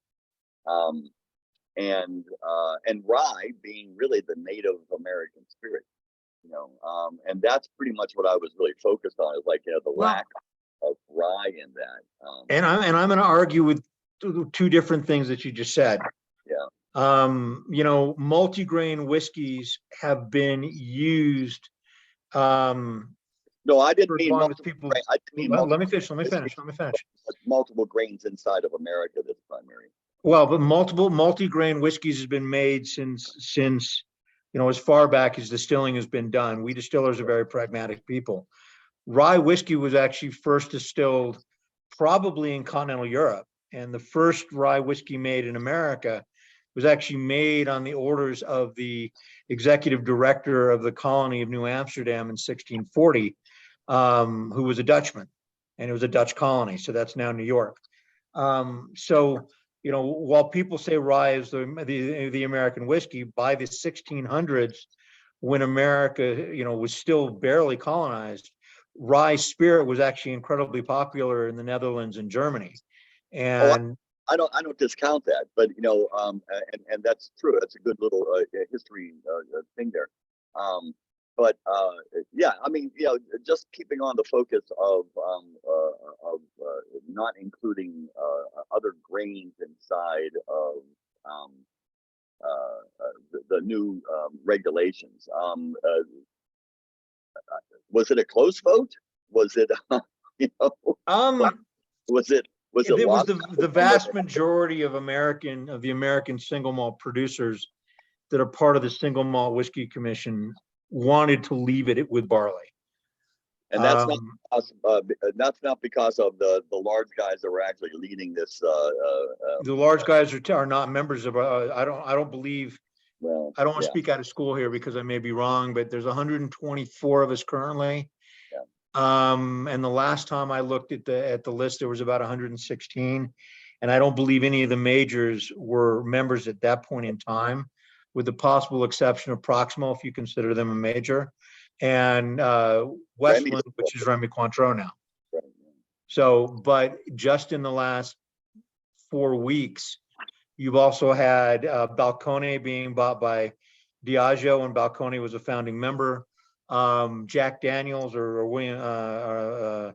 and rye being really the Native American spirit, and that's pretty much what I was really focused on, is like, the lack of rye in that. And I'm going to argue with two different things that you just said. Yeah. Multi-grain whiskeys have been used. No, I didn't mean long as multiple people. grain. I didn't mean Well, let me multiple finish. multiple grains inside of America that's primary. Well, but multi-grain whiskeys has been made since as far back as distilling has been done. We distillers are very pragmatic people. Rye whiskey was actually first distilled probably in continental Europe, and the first rye whiskey made in America was actually made on the orders of the executive director of the colony of New Amsterdam in 1640, who was a Dutchman, and it was a Dutch colony. So that's now New York. While people say rye is the American whiskey, by the 1600s, when America, was still barely colonized, rye spirit was actually incredibly popular in the Netherlands and Germany. And I don't discount that, but and that's true. That's a good little history thing there. But yeah, just keeping on the focus of not including other grains inside of the new regulations. Was it a close vote? Was it was it it was the vast majority of the American single malt producers that are part of the Single Malt Whiskey Commission wanted to leave it with barley. And that's not because of the large guys that were actually leading this. The large guys are not members of. I don't believe. Well, I don't want to speak out of school here because I may be wrong, but there's 124 of us currently. And the last time I looked at the list, there was about 116, and I don't believe any of the majors were members at that point in time, with the possible exception of Proximo, if you consider them a major, and Westland, which is Remy Cointreau now. Right. So, but just in the last 4 weeks, you've also had Balcone being bought by Diageo, and Balcone was a founding member. Jack Daniels or William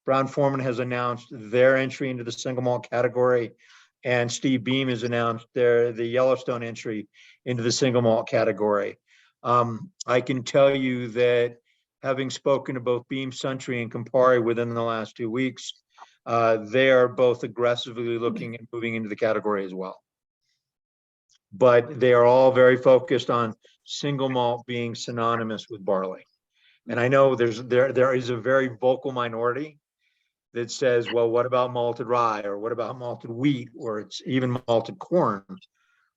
Brown-Forman has announced their entry into the single malt category, and Steve Beam has announced the Yellowstone entry into the single malt category. I can tell you that, having spoken to both Beam Suntory and Campari within the last 2 weeks, they are both aggressively looking at moving into the category as well. But they are all very focused on single malt being synonymous with barley. And I know there is a very vocal minority that says, well, what about malted rye, or what about malted wheat, or it's even malted corn?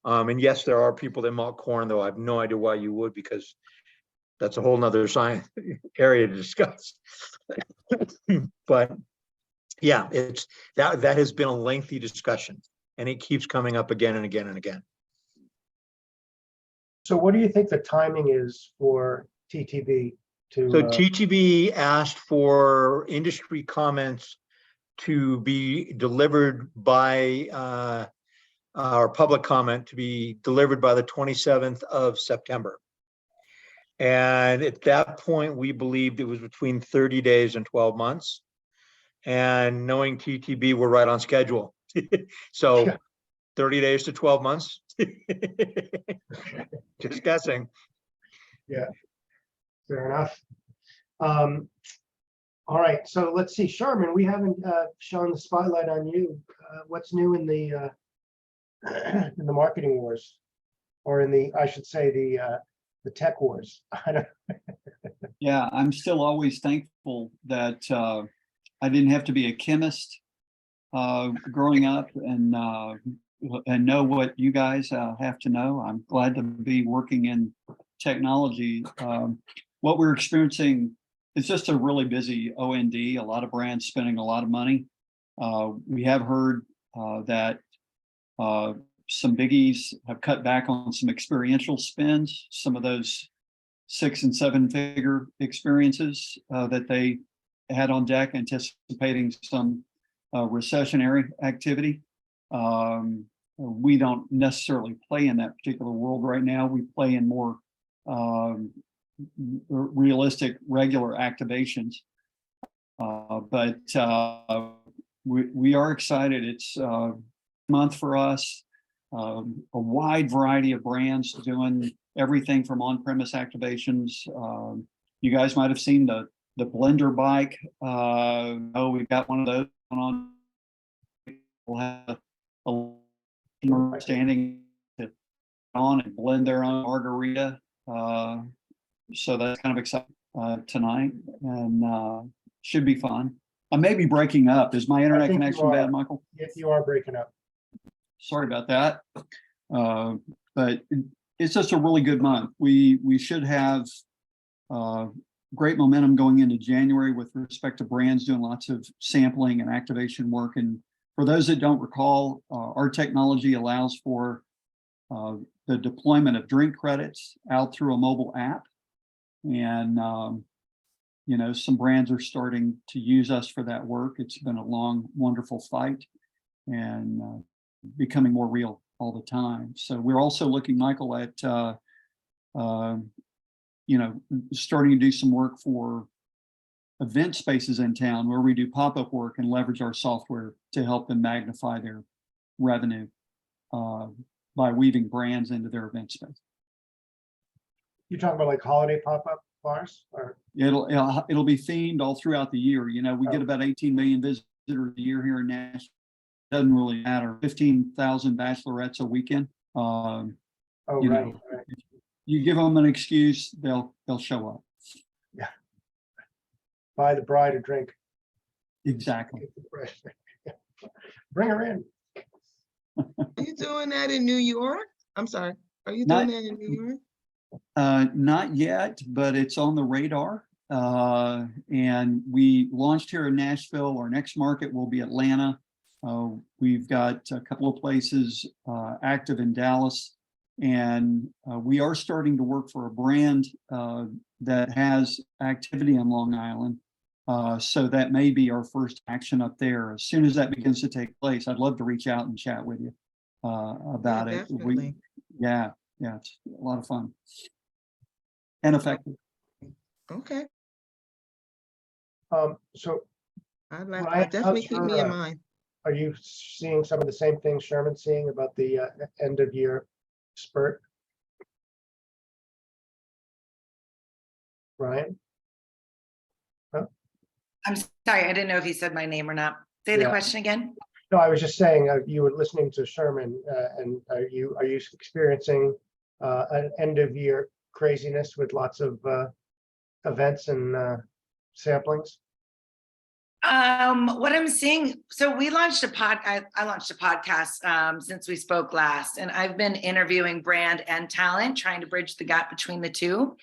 And yes, there are people that malt corn, though I have no idea why you would, because that's a whole nother science area to discuss. But yeah, it's that has been a lengthy discussion, and it keeps coming up again and again and again. So what do you think the timing is for TTB to? So TTB asked for industry comments to be delivered by our public comment to be delivered by the 27th of September. And at that point, we believed it was between 30 days and 12 months. And knowing TTB, we're right on schedule. So 30 days to 12 months. Just guessing. Yeah, fair enough. All right, so let's see, Sherman, we haven't shown the spotlight on you. What's new in the marketing wars, or I should say the tech wars? Yeah, I'm still always thankful that I didn't have to be a chemist growing up and know what you guys have to know. I'm glad to be working in technology. What we're experiencing it's just a really busy OND, a lot of brands spending a lot of money. We have heard that some biggies have cut back on some experiential spends, some of those 6 and 7 figure experiences that they had on deck, anticipating some recessionary activity. We don't necessarily play in that particular world right now. We play in more realistic, regular activations. But we are excited. It's a month for us. A wide variety of brands doing everything from on-premise activations. You guys might have seen the blender bike. We've got one of those on. We'll have a standing on and blend their own margarita. So that's kind of exciting tonight, and should be fun. I may be breaking up. Is my internet think you connection are. bad, Michael? If you are breaking up. Sorry about that. But it's just a really good month. We should have great momentum going into January with respect to brands doing lots of sampling and activation work. And for those that don't recall, our technology allows for the deployment of drink credits out through a mobile app. And, you know, some brands are starting to use us for that work. It's been a long, wonderful fight, and becoming more real all the time. So we're also looking, Michael, at, you know, starting to do some work for event spaces in town where we do pop-up work and leverage our software to help them magnify their revenue by weaving brands into their event space. You're talking about like holiday pop-up bars, or? It'll be themed all throughout the year. You know, we get about 18 million visitors a year here in Nashville. Doesn't really matter. 15,000 bachelorettes a weekend. Oh, You right, know, right. you give them an excuse, they'll show up. Yeah. Buy the bride a drink. Exactly. Bring her in. Are you doing that in New York? I'm sorry. Are you Not- doing that in New York? Not yet, but it's on the radar. And we launched here in Nashville. Our next market will be Atlanta. We've got a couple of places active in Dallas, and we are starting to work for a brand that has activity on Long Island. So that may be our first action up there. As soon as that begins to take place, I'd love to reach out and chat with you about it. Definitely. Yeah, it's a lot of fun and effective. Okay. So I'd like Ryan, to definitely how's keep me your, in mind. are you seeing some of the same things Sherman's seeing about the end of year spurt? Ryan? I'm sorry, I didn't know if you said my name or not. Say the Yeah. question again. No, I was just saying, you were listening to Sherman, and are you experiencing an end of year craziness with lots of events and samplings? What I'm seeing, so we launched I launched a podcast since we spoke last, and I've been interviewing brand and talent, trying to bridge the gap between the two.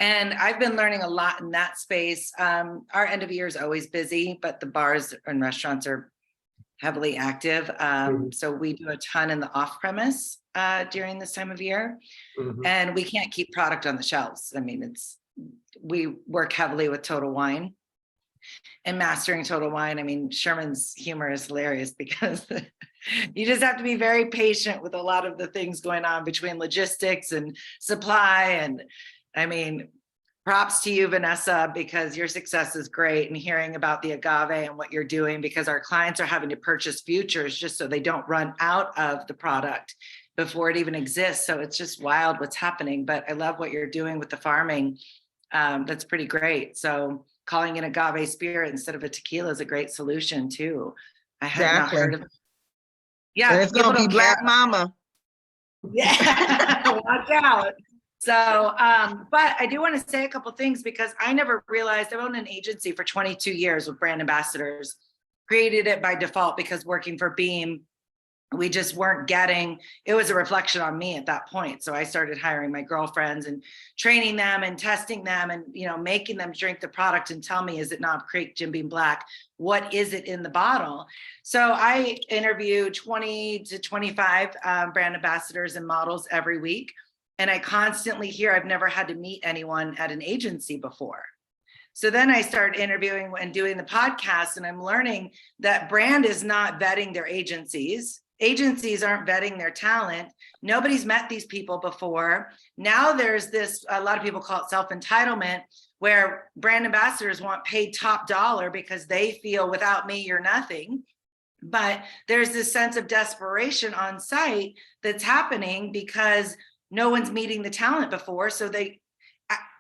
And I've been learning a lot in that space. Our end of year is always busy, but the bars and restaurants are heavily active. So we do a ton in the off-premise during this time of year, and we can't keep product on the shelves. I mean, we work heavily with Total Wine and mastering Total Wine. I mean, Sherman's humor is hilarious because you just have to be very patient with a lot of the things going on between logistics and supply. And I mean, props to you, Vanessa, because your success is great, and hearing about the agave and what you're doing, because our clients are having to purchase futures just so they don't run out of the product before it even exists. So it's just wild what's happening, but I love what you're doing with the farming. That's pretty great. So calling it agave spirit instead of a tequila is a great solution too. I had not heard of it. Yeah. And it's gonna be Black Momma. Yeah, watch out. So, but I do want to say a couple things, because I never realized I've owned an agency for 22 years with brand ambassadors, created it by default because working for Beam, we just weren't getting, it was a reflection on me at that point. So I started hiring my girlfriends and training them and testing them and, you know, making them drink the product and tell me, is it Knob Creek Jim Beam Black? What is it in the bottle? So I interview 20 to 25 brand ambassadors and models every week. And I constantly hear, I've never had to meet anyone at an agency before. So then I started interviewing and doing the podcast, and I'm learning that brand is not vetting their agencies. Agencies aren't vetting their talent. Nobody's met these people before. Now there's this, a lot of people call it self-entitlement, where brand ambassadors want paid top dollar because they feel without me, you're nothing. But there's this sense of desperation on site that's happening because no one's meeting the talent before. So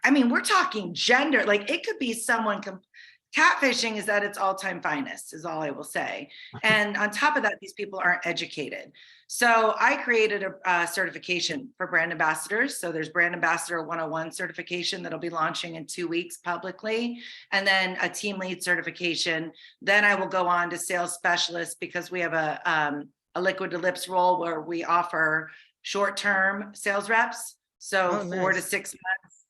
I mean, we're talking gender, like it could be someone, catfishing is at its all-time finest is all I will say. And on top of that, these people aren't educated. So I created a certification for brand ambassadors. So there's Brand Ambassador 101 certification that'll be launching in 2 weeks publicly, and then a team lead certification. Then I will go on to sales specialist because we have a liquid to lips role where we offer short-term sales reps. So 4 to 6 months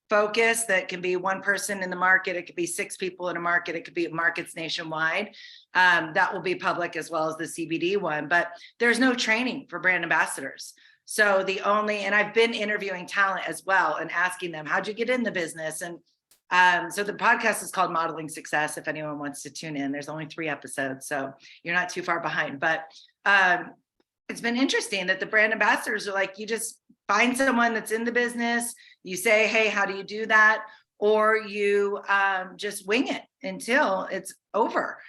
focus that can be one person in the market. It could be 6 people in a market. It could be markets nationwide. That will be public as well as the CBD one, but there's no training for brand ambassadors. So and I've been interviewing talent as well and asking them, how'd you get in the business? And so the podcast is called Modeling Success. If anyone wants to tune in, there's only 3 episodes, so you're not too far behind, but it's been interesting that the brand ambassadors are like, you just find someone that's in the business, you say, hey, how do you do that? Or you just wing it until it's over.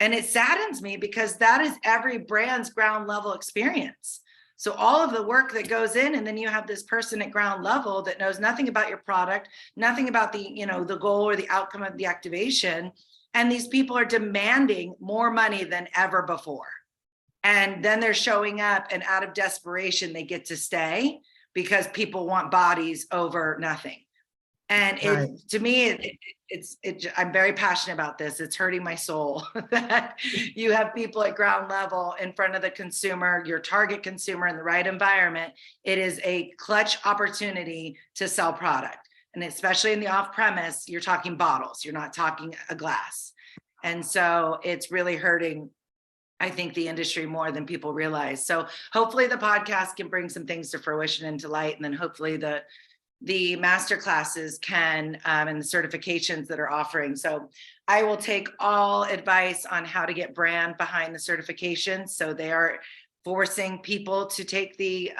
And it saddens me because that is every brand's ground level experience. So all of the work that goes in, and then you have this person at ground level that knows nothing about your product, nothing about the, you know, the goal or the outcome of the activation. And these people are demanding more money than ever before. And then they're showing up, and out of desperation, they get to stay because people want bodies over nothing. And to me, I'm very passionate about this. It's hurting my soul that you have people at ground level in front of the consumer, your target consumer in the right environment. It is a clutch opportunity to sell product. And especially in the off-premise, you're talking bottles, you're not talking a glass. And so it's really hurting, I think, the industry more than people realize. So hopefully the podcast can bring some things to fruition and to light. And then hopefully the master classes can, and the certifications that are offering. So I will take all advice on how to get brand behind the certification. So they are forcing people to take the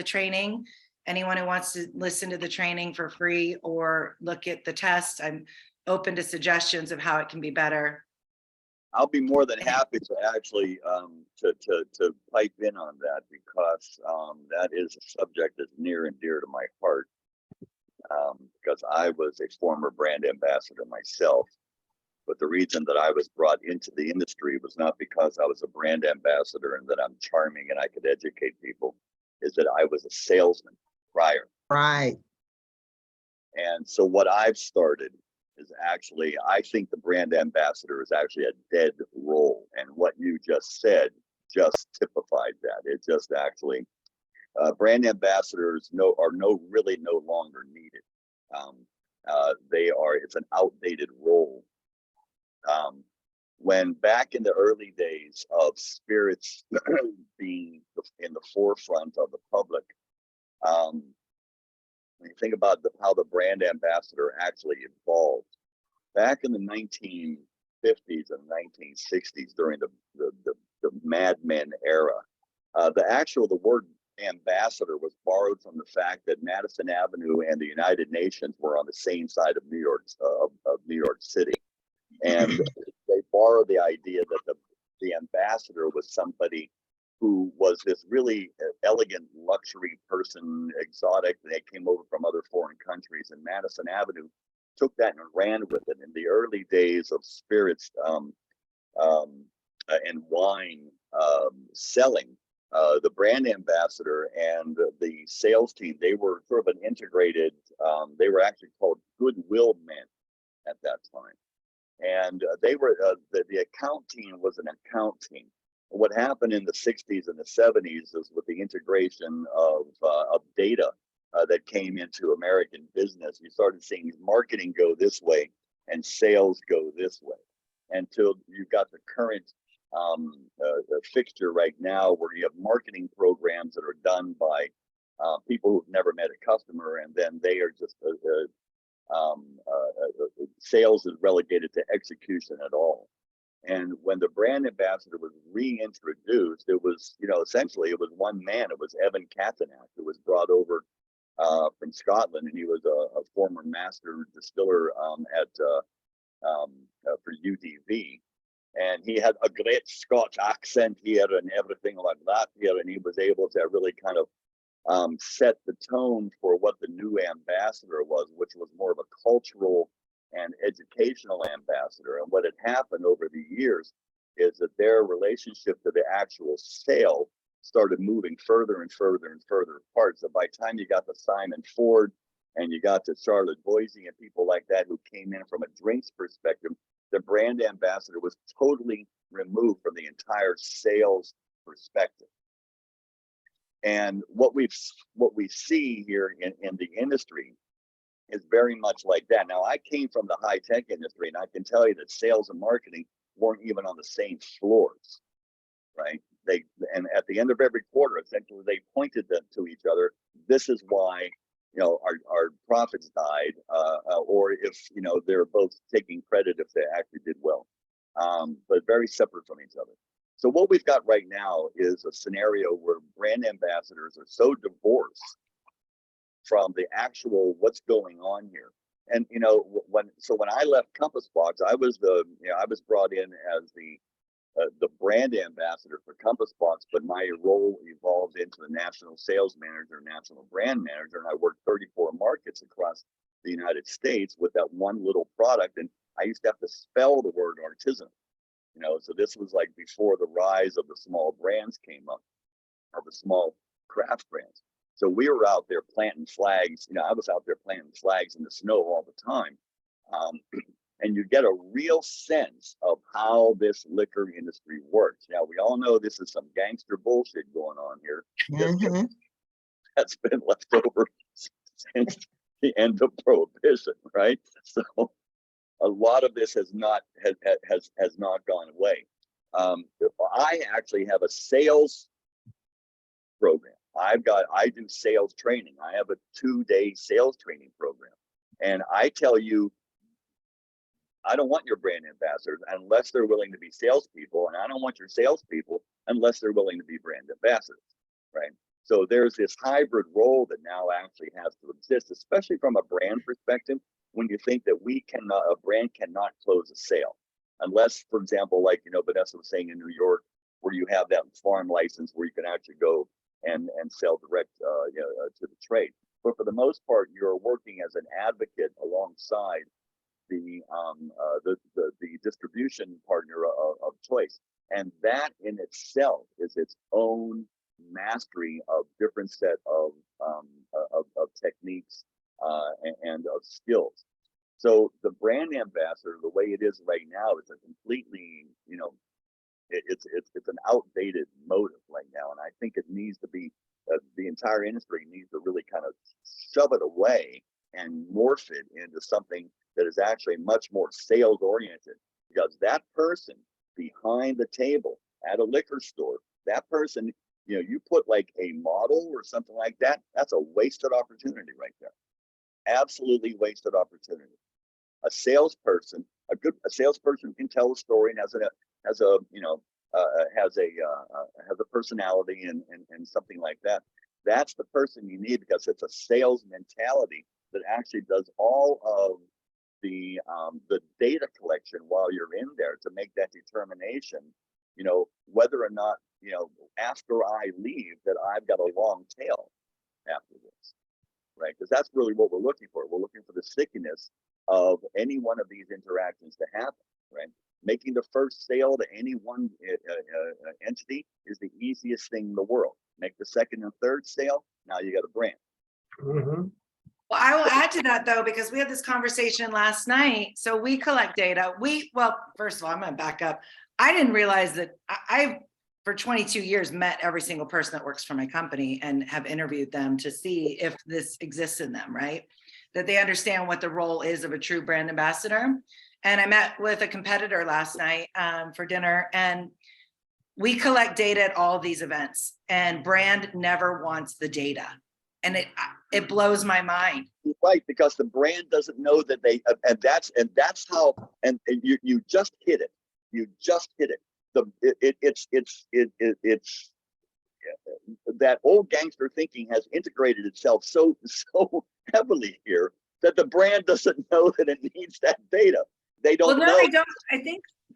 training. Anyone who wants to listen to the training for free or look at the test, I'm open to suggestions of how it can be better. I'll be more than happy to actually to pipe in on that, because that is a subject that's near and dear to my heart. Because I was a former brand ambassador myself, but the reason that I was brought into the industry was not because I was a brand ambassador and that I'm charming and I could educate people, is that I was a salesman prior. Right. And so what I've started is actually, I think the brand ambassador is actually a dead role. And what you just said just typified that. It just actually, brand ambassadors are really no longer needed. It's an outdated role. When back in the early days of spirits being in the forefront of the public, when you think about how the brand ambassador actually evolved, back in the 1950s and 1960s, during the Mad Men era, the word ambassador was borrowed from the fact that Madison Avenue and the United Nations were on the same side of New York City, and they borrowed the idea that the ambassador was somebody who was this really elegant luxury person, exotic. They came over from other foreign countries, and Madison Avenue took that and ran with it. In the early days of spirits and wine selling, the brand ambassador and the sales team, they were sort of an integrated, they were actually called goodwill men at that time. And they were, the account team was an account team. what happened in the 60s and the 70s is with the integration of data that came into American business, you started seeing marketing go this way and sales go this way, until you got the current the fixture right now where you have marketing programs that are done by people who've never met a customer, and then they are just sales is relegated to execution at all. And when the brand ambassador was reintroduced, it was, essentially it was one man. It was Evan Catanack, who was brought over from Scotland, and he was a former master distiller for UDV. And he had a great Scotch accent here and everything like that here, and he was able to really kind of set the tone for what the new ambassador was, which was more of a cultural and educational ambassador. And what had happened over the years is that their relationship to the actual sale started moving further and further and further apart. So by the time you got to Simon Ford and you got to Charlotte Boise and people like that who came in from a drinks perspective, the brand ambassador was totally removed from the entire sales perspective. And what we see here in the industry is very much like that. Now, I came from the high tech industry, and I can tell you that sales and marketing weren't even on the same floors, right? And at the end of every quarter, essentially, they pointed them to each other. This is why, our profits died, or if, they're both taking credit if they actually did well, but very separate from each other. So what we've got right now is a scenario where brand ambassadors are so divorced from the actual what's going on here. And when I left Compass Box, I was brought in as the brand ambassador for Compass Box, but my role evolved into the national sales manager, national brand manager, and I worked 34 markets across the United States with that one little product. And I used to have to spell the word artisanal. So this was like before the rise of the small brands came up, or the small craft brands. So we were out there planting flags. I was out there planting flags in the snow all the time. And you get a real sense of how this liquor industry works. Now, we all know this is some gangster bullshit going on here. Mhm. That's been left over since the end of Prohibition, right? So a lot of this has not gone away. I actually have a sales program. I do sales training. I have a 2-day sales training program. And I tell you, I don't want your brand ambassadors unless they're willing to be salespeople. And I don't want your salespeople unless they're willing to be brand ambassadors, right? So there's this hybrid role that now actually has to exist, especially from a brand perspective, when you think that a brand cannot close a sale unless, for example, like, Vanessa was saying in New York, where you have that farm license where you can actually go and sell direct to the trade. But for the most part, you're working as an advocate alongside the distribution partner of choice. And that in itself is its own mastery of different set of techniques and of skills. So the brand ambassador, the way it is right now, is a completely, it's an outdated motive right now. And I think it needs to be, the entire industry needs to really kind of shove it away and morph it into something that is actually much more sales oriented, because that person behind the table at a liquor store, that person, you put like a model or something like that, that's a wasted opportunity right there. Absolutely wasted opportunity. A salesperson can tell a story and has a personality and something like that. That's the person you need, because it's a sales mentality that actually does all of the data collection while you're in there to make that determination, whether or not, after I leave, that I've got a long tail after this, right? Because that's really what we're looking for. We're looking for the stickiness of any one of these interactions to happen, right? Making the first sale to any one entity is the easiest thing in the world. Make the second and third sale, now you got a brand. Mm-hmm. Well, I will add to that though, because we had this conversation last night. So we collect data. Well, first of all, I'm going to back up. I didn't realize that for 22 years, met every single person that works for my company and have interviewed them to see if this exists in them, right? That they understand what the role is of a true brand ambassador. And I met with a competitor last night for dinner, and we collect data at all these events, and brand never wants the data. And it blows my mind. Right, because the brand doesn't know that they, and that's how, and you just hit it. You just hit it. It's that old gangster thinking has integrated itself so heavily here that the brand doesn't know that it needs that data. They don't know. They don't.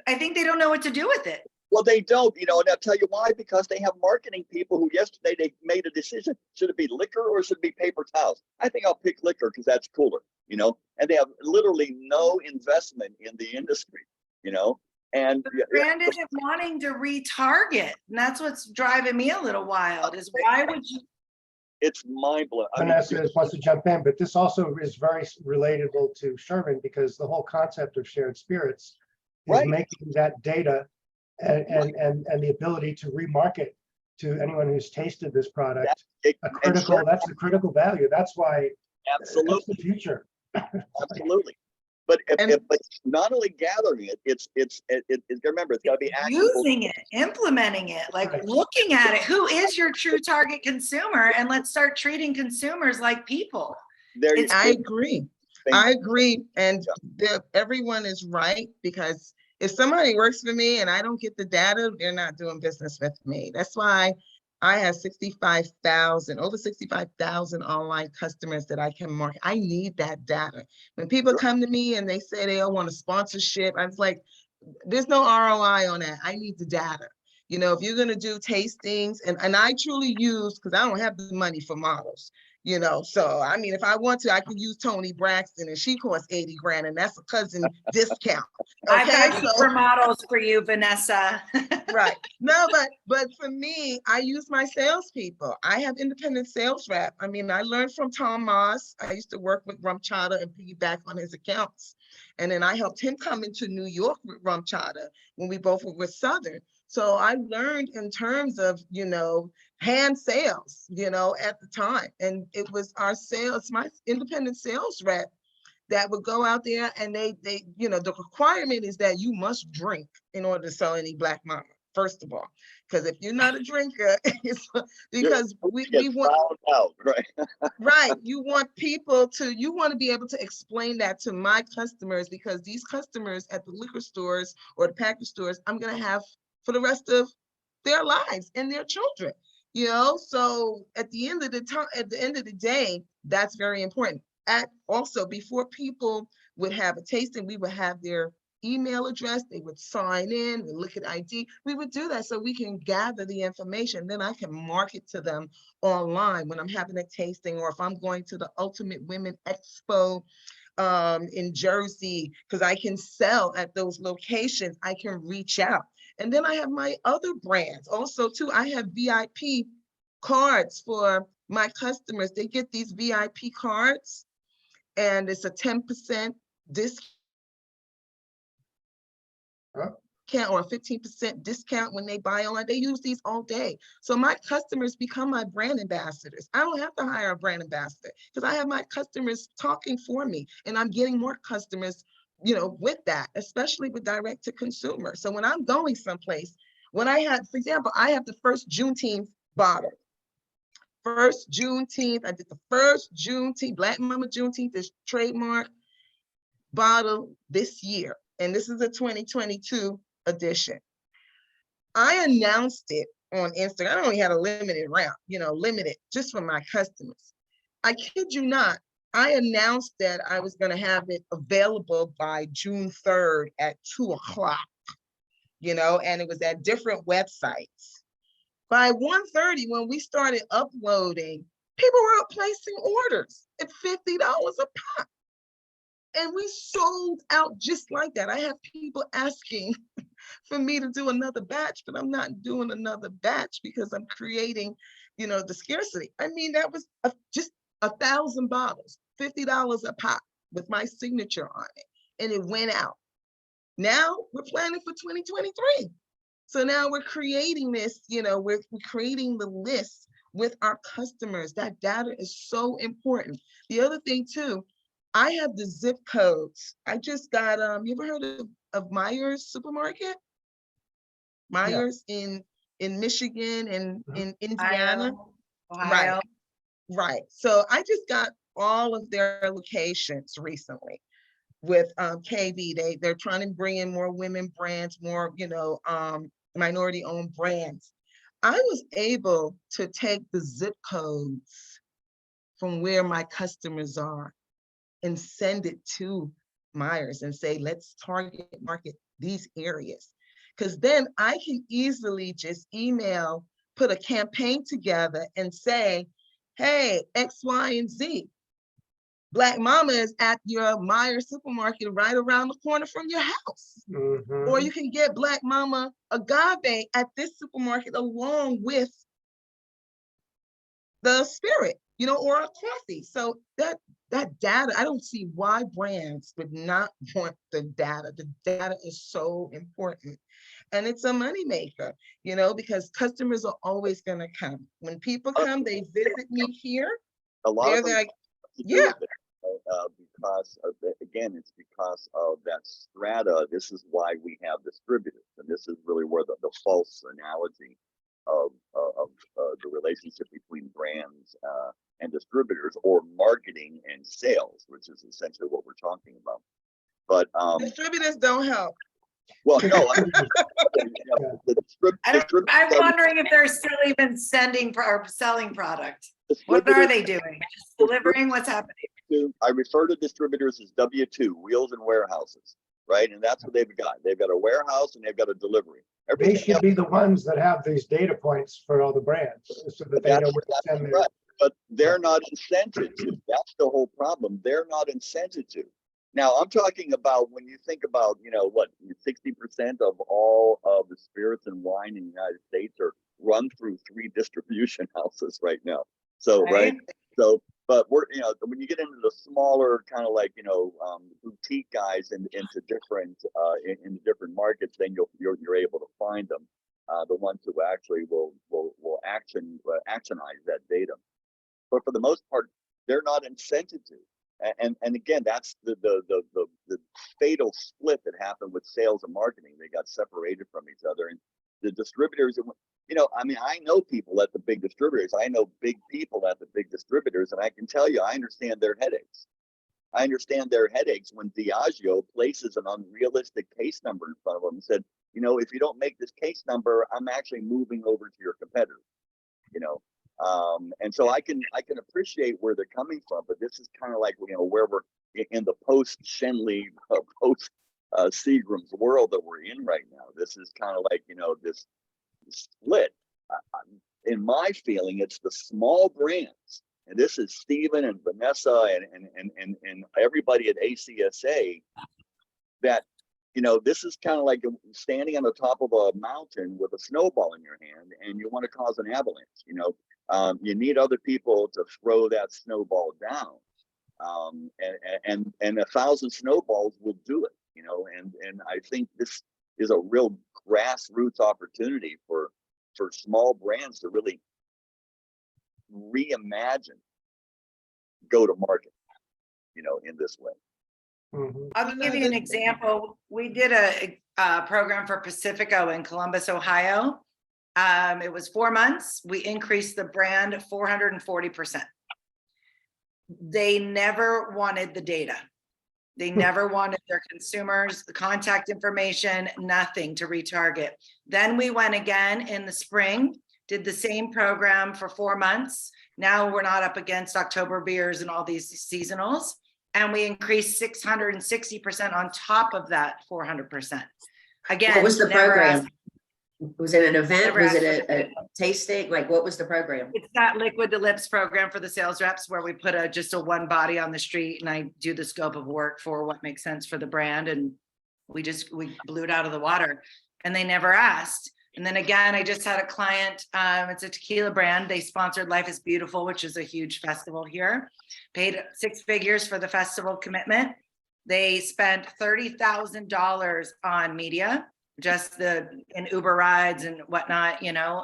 I think they don't know what to do with it. Well, they don't, and I'll tell you why, because they have marketing people who yesterday they made a decision. Should it be liquor or should it be paper towels? I think I'll pick liquor because that's cooler, and they have literally no investment in the industry, and the brand isn't wanting to retarget. And that's what's driving me a little wild is why would you? It's mind blowing. Vanessa wants to jump in, but this also is very relatable to Sherman because the whole concept of shared spirits is making that data and the ability to remarket to anyone who's tasted this product that's a critical value. That's why absolutely that's the future. Absolutely. But but not only gathering it, it's remember, it's got to be actionable. Using it, implementing it, like looking at it. Who is your true target consumer? And let's start treating consumers like people. I agree. And everyone is right, because if somebody works for me and I don't get the data, they're not doing business with me. That's why I have over 65,000 online customers that I can market. I need that data. When people come to me and they say they all want a sponsorship, I was like, there's no ROI on that. I need the data. If you're going to do tastings, and I truly use, because I don't have the money for models, so I mean, if I want to, I can use Toni Braxton, and she costs 80 grand, and that's a cousin discount. Okay, I've got super models for you, Vanessa. Right. No, but for me, I use my salespeople. I have independent sales rep. I mean, I learned from Tom Moss. I used to work with Rum Chata and piggyback on his accounts. And then I helped him come into New York with Rum Chata when we both were with Southern. So I learned in terms of, hand sales, at the time. And it was my independent sales rep that would go out there, and they the requirement is that you must drink in order to sell any Black Momma, first of all. Because if you're not a drinker, it's because we want out, right? right. You want to be able to explain that to my customers, because these customers at the liquor stores or the package stores, I'm gonna have for the rest of their lives and their children. So at the end of the day, that's very important. Also, before people would have a tasting, we would have their email address. They would sign in, we look at ID. We would do that so we can gather the information. Then I can market to them online when I'm having a tasting, or if I'm going to the Ultimate Women Expo in Jersey, because I can sell at those locations. I can reach out. And then I have my other brands also too. I have VIP cards for my customers. They get these VIP cards, and it's a 10% discount or a 15% discount when they buy online. They use these all day. So my customers become my brand ambassadors. I don't have to hire a brand ambassador because I have my customers talking for me, and I'm getting more customers, with that, especially with direct to consumer. So when I'm going someplace, for example, I have the first Juneteenth bottle. First Juneteenth, I did the first Juneteenth, Black Momma Juneteenth is trademark bottle this year. And this is a 2022 edition. I announced it on Instagram. I only had a limited round, limited just for my customers. I kid you not. I announced that I was going to have it available by June 3rd at 2:00, and it was at different websites. By 1:30, when we started uploading, people were placing orders at $50 a pop. And we sold out just like that. I have people asking for me to do another batch, but I'm not doing another batch because I'm creating, the scarcity. I mean, that was just 1,000 bottles, $50 a pop with my signature on it. And it went out. Now we're planning for 2023. So now we're creating this, we're creating the list with our customers. That data is so important. The other thing too, I have the zip codes. I just got, you ever heard of Myers supermarket? Myers in Michigan and in Indiana. Ohio. Right. So I just got all of their locations recently with KB. They're trying to bring in more women brands, more, minority owned brands. I was able to take the zip codes from where my customers are and send it to Myers and say, let's target market these areas. Because then I can easily just email, put a campaign together and say, hey, X, Y, and Z. Black Mama is at your Myers supermarket right around the corner from your house. Mhm. Or you can get Black Mama agave at this supermarket along with the spirit, or a coffee. So that data, I don't see why brands would not want the data. The data is so important. And it's a moneymaker, because customers are always going to come. When people come, they visit me here. A lot of them Like, to do with it, because again, it's because of that strata. This is why we have distributors, and this is really where the false analogy of the relationship between brands and distributors, or marketing and sales, which is essentially what we're talking about. But distributors don't help. well, no, I'm wondering if they're still even sending or selling product. What are they doing? Just delivering? What's happening? I refer to distributors as W2, wheels and warehouses, right? And that's what they've got. They've got a warehouse and they've got a delivery. They should be the ones that have these data points for all the brands, so that they know where to send their. Right. But they're not incented to. That's the whole problem. They're not incented to. Now, I'm talking about when you think about, 60% of all of the spirits and wine in the United States are run through 3 distribution houses right now. So, right. So, but we're, when you get into the smaller kind of like, boutique guys into different, in different markets, then you're able to find them, the ones who actually will actionize that data. But for the most part, they're not incented to. And again, that's the fatal split that happened with sales and marketing. They got separated from each other, and the distributors, I know people at the big distributors. I know big people at the big distributors, and I can tell you, I understand their headaches. I understand their headaches when Diageo places an unrealistic case number in front of them and said, if you don't make this case number, I'm actually moving over to your competitor. And so I can appreciate where they're coming from, but this is kind of like, where we're in the post Shenley, post Seagram's world that we're in right now. This is kind of like, this split. In my feeling, it's the small brands, and this is Stephen and Vanessa and everybody at ACSA, that, this is kind of like standing on the top of a mountain with a snowball in your hand, and you want to cause an avalanche. You need other people to throw that snowball down, and 1,000 snowballs will do it. And I think this is a real grassroots opportunity for small brands to really reimagine go to market, in this way. Mhm. I'll give you an example. We did a program for Pacifico in Columbus, Ohio. It was 4 months. We increased the brand 440%. They never wanted the data. They never wanted their consumers, the contact information, nothing to retarget. Then we went again in the spring, did the same program for 4 months. Now we're not up against October beers and all these seasonals. And we increased 660% on top of that 400%. Again, what was the never program? asked- Was it an event? Never Was asked it for a tasting? Like, what was the program? It's that liquid to lips program for the sales reps, where we put just a one body on the street, and I do the scope of work for what makes sense for the brand. And we blew it out of the water, and they never asked. And then again, I just had a client, it's a tequila brand. They sponsored Life is Beautiful, which is a huge festival here, paid 6 figures for the festival commitment. They spent $30,000 on media. just in Uber rides and whatnot,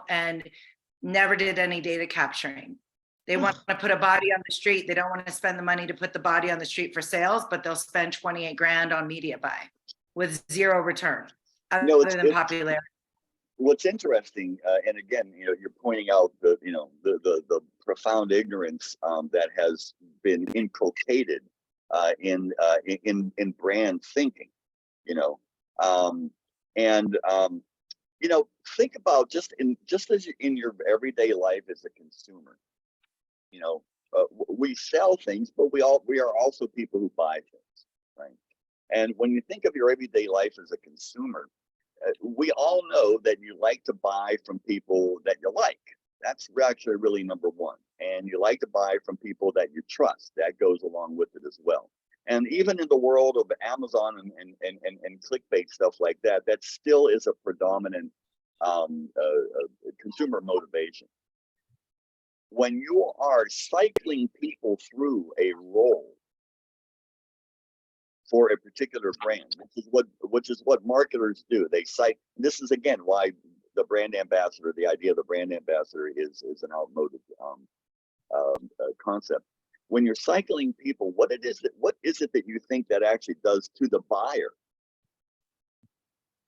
and never did any data capturing. They want to put a body on the street. They don't want to spend the money to put the body on the street for sales, but they'll spend 28 grand on media buy with zero return other than popularity. What's interesting, and again, you're pointing out the profound ignorance that has been inculcated in brand thinking, think about just as in your everyday life as a consumer, we sell things, but we are also people who buy things, right? And when you think of your everyday life as a consumer, we all know that you like to buy from people that you like. That's actually really number one. And you like to buy from people that you trust. That goes along with it as well. And even in the world of Amazon and clickbait stuff like that, that still is a predominant consumer motivation. When you are cycling people through a role for a particular brand, which is what marketers do. They cite. This is again why the brand ambassador, the idea of the brand ambassador, is an outmoded concept. When you're cycling people, what is it that you think that actually does to the buyer?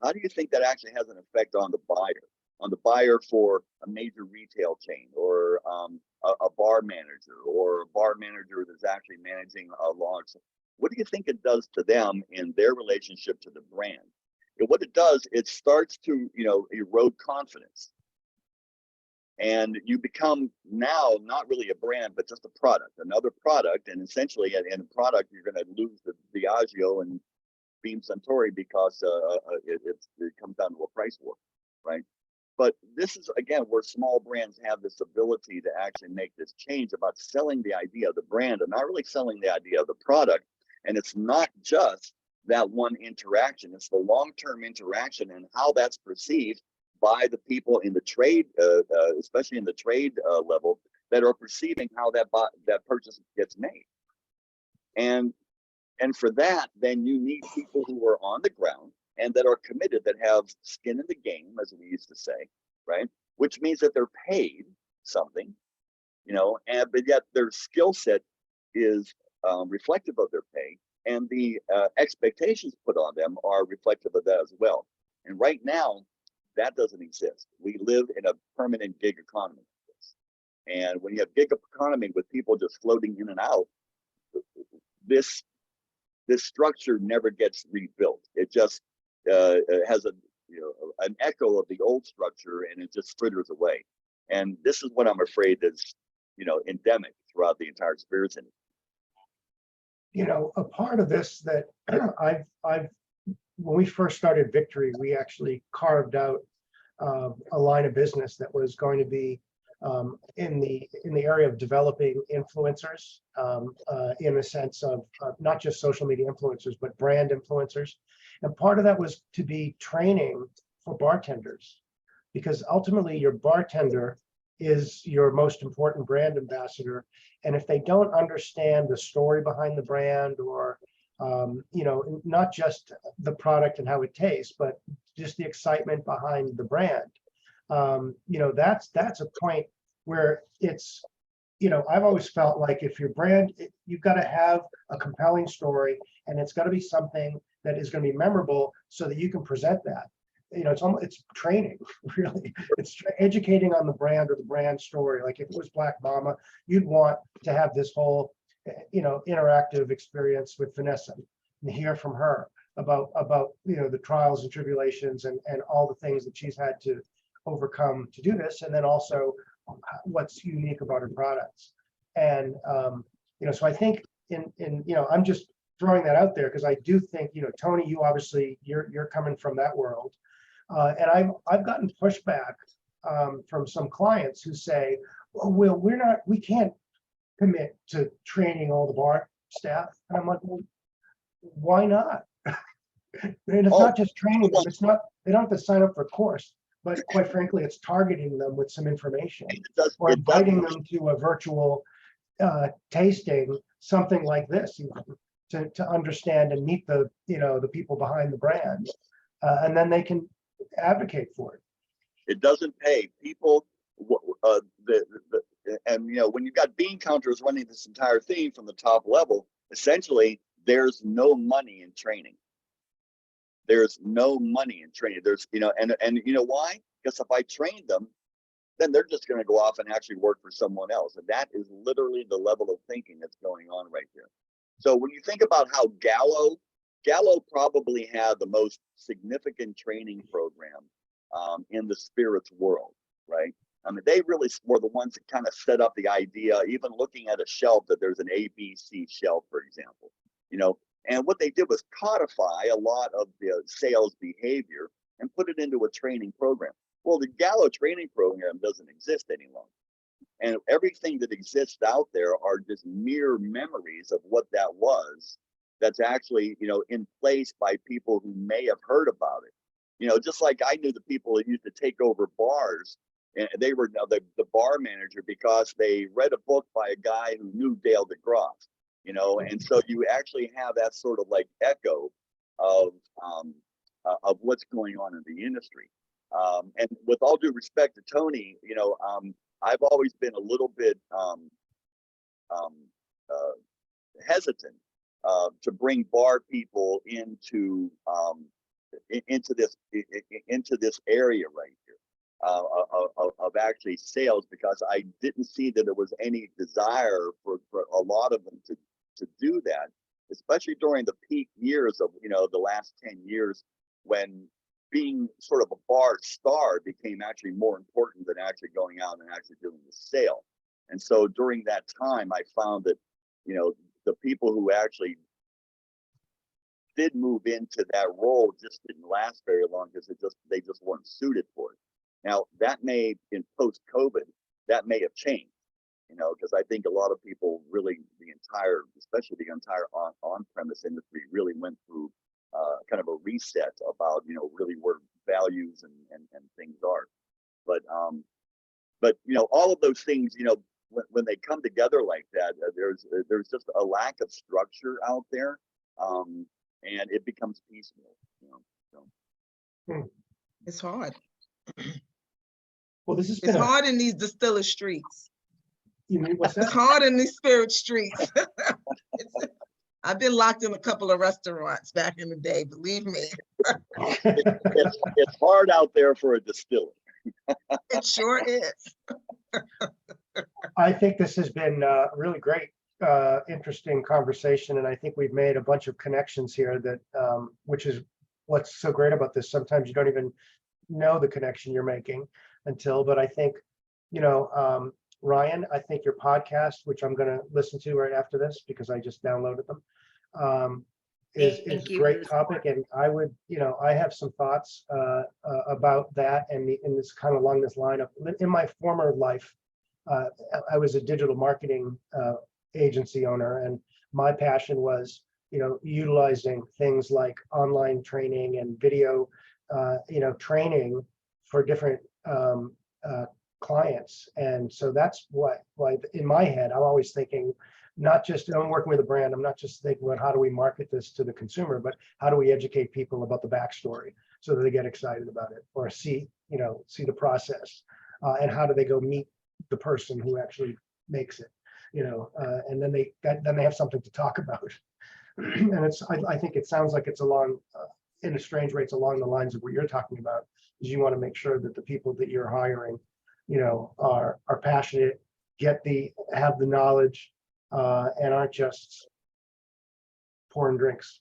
How do you think that actually has an effect on the buyer for a major retail chain, or a bar manager, or a bar manager that's actually managing a large? What do you think it does to them in their relationship to the brand? And what it does, it starts to erode confidence. And you become now not really a brand, but just a product, another product. And essentially, in a product, you're going to lose the Diageo and Beam Suntory because it comes down to a price war, right? But this is, again, where small brands have this ability to actually make this change about selling the idea of the brand and not really selling the idea of the product. And it's not just that one interaction, it's the long-term interaction and how that's perceived by the people in the trade, especially in the trade level, that are perceiving how that purchase gets made. And for that, then you need people who are on the ground and that are committed, that have skin in the game, as we used to say, right? Which means that they're paid something, but yet their skill set is reflective of their pay, and the expectations put on them are reflective of that as well. And right now, that doesn't exist. We live in a permanent gig economy. And when you have gig economy with people just floating in and out, this structure never gets rebuilt. It just has an echo of the old structure, and it just fritters away. And this is what I'm afraid is endemic throughout the entire spirits industry. A part of this that I've when we first started Victory, we actually carved out a line of business that was going to be in the area of developing influencers, in the sense of not just social media influencers, but brand influencers. And part of that was to be training for bartenders, because ultimately your bartender is your most important brand ambassador. And if they don't understand the story behind the brand, or not just the product and how it tastes, but just the excitement behind the brand, that's a point where it's, I've always felt like if your brand, you've got to have a compelling story, and it's got to be something that is going to be memorable so that you can present that. It's training, really. It's educating on the brand or the brand story. Like if it was Black Momma, you'd want to have this whole, interactive experience with Vanessa and hear from her about the trials and tribulations and all the things that she's had to overcome to do this, and then also what's unique about her products. And so I think I'm just throwing that out there because I do think, Tony, you obviously you're coming from that world. And I've gotten pushback from some clients who say, well, we can't commit to training all the bar staff. And I'm like, well, why not? And it's not just training them. It's not, they don't have to sign up for a course, but quite frankly, it's targeting them with some information or inviting them to a virtual tasting, something like this, to understand and meet the people behind the brand. And then they can advocate for it. It doesn't pay people. And you know, when you've got bean counters running this entire thing from the top level, essentially there's no money in training. There's no money in training. There's, you know, and you know why? Because if I train them, then they're just going to go off and actually work for someone else. And that is literally the level of thinking that's going on right there. So when you think about how Gallo probably had the most significant training program in the spirits world, right? I mean, they really were the ones that kind of set up the idea, even looking at a shelf, that there's an ABC shelf, for example, you know, and what they did was codify a lot of the sales behavior and put it into a training program. Well, the Gallo training program doesn't exist any longer. And everything that exists out there are just mere memories of what that was, that's actually, you know, in place by people who may have heard about it. You know, just like I knew the people that used to take over bars, and they were the bar manager because they read a book by a guy who knew Dale DeGroff, you know, and so you actually have that sort of like echo of what's going on in the industry. And with all due respect to Tony, you know, I've always been a little bit hesitant to bring bar people into this area right here of actually sales, because I didn't see that there was any desire for a lot of them to do that, especially during the peak years of, you know, the last 10 years, when being sort of a bar star became actually more important than actually going out and actually doing the sale. And so during that time, I found that, you know, the people who actually did move into that role just didn't last very long, because they just weren't suited for it. Now that may, in post-COVID, that may have changed, you know, because I think a lot of people really, especially the entire on-premise industry really went through kind of a reset about, you know, really where values and things are. But you know, all of those things, you know, when they come together like that, there's just a lack of structure out there, and it becomes piecemeal, you know. So. It's hard. Well, this has It's been hard in these distiller streets. You mean, what's It's that? hard in these spirit streets. I've been locked in a couple of restaurants back in the day, believe me. It's hard out there for a distiller. It sure is. I think this has been really great, interesting conversation, and I think we've made a bunch of connections here that, which is what's so great about this. Sometimes you don't even know the connection you're making until, but I think, you know, Ryan, I think your podcast, which I'm going to listen to right after this because I just downloaded them, is a great topic. And I would, you know, I have some thoughts about that, and this kind of along this line of, in my former life, I was a digital marketing agency owner, and my passion was, you know, utilizing things like online training and video, you know, training for different clients. And so that's why in my head, I'm always thinking, not just, I'm working with a brand, I'm not just thinking about how do we market this to the consumer, but how do we educate people about the backstory so that they get excited about it, or see the process, and how do they go meet the person who actually makes it, you know, and then they have something to talk about. And I think it sounds like it's along, in a strange way, it's along the lines of what you're talking about, is you want to make sure that the people that you're hiring, you know, are passionate, have the knowledge, and aren't just pouring drinks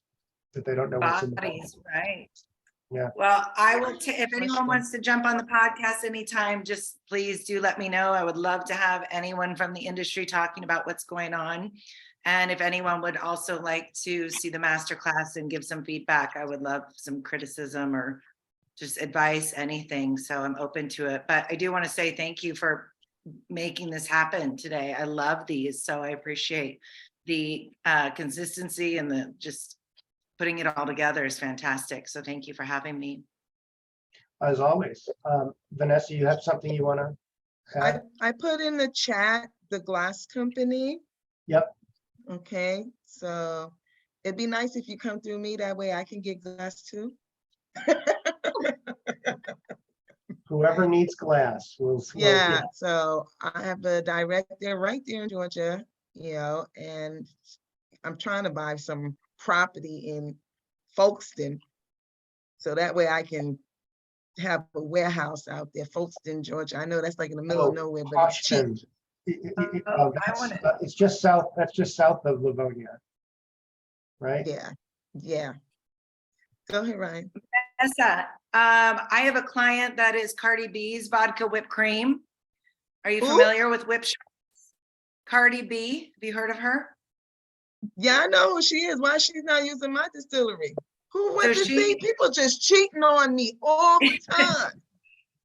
that they don't know what's in the Bodies, right? Yeah. Well, I will, if anyone wants to jump on the podcast anytime, just please do let me know. I would love to have anyone from the industry talking about what's going on. And if anyone would also like to see the masterclass and give some feedback, I would love some criticism or just advice, anything. So I'm open to it. But I do want to say thank you for making this happen today. I love these. So I appreciate the consistency, and the just putting it all together is fantastic. So thank you for having me. As always. Vanessa, you have something you want to add? I put in the chat the glass company. Yep. Okay, so it'd be nice if you come through me, that way I can get glass too. Whoever needs glass, Yeah, so I have a director right there in Georgia, and I'm trying to buy some property in Folkestone. So that way I can have a warehouse out there, Folkestone, Georgia. I know that's like in the middle of nowhere, but it's cheap. Hodgson. I wanna- It's just south, that's just south of Livonia. Right? Yeah, yeah. Go ahead, Ryan. Vanessa, I have a client that is Cardi B's vodka whipped cream. Are you Who? familiar with whipped? Cardi B, have you heard of her? Yeah, I know who she is. Why she's not using my distillery? Who went So to she- see? People just cheating on me all the time.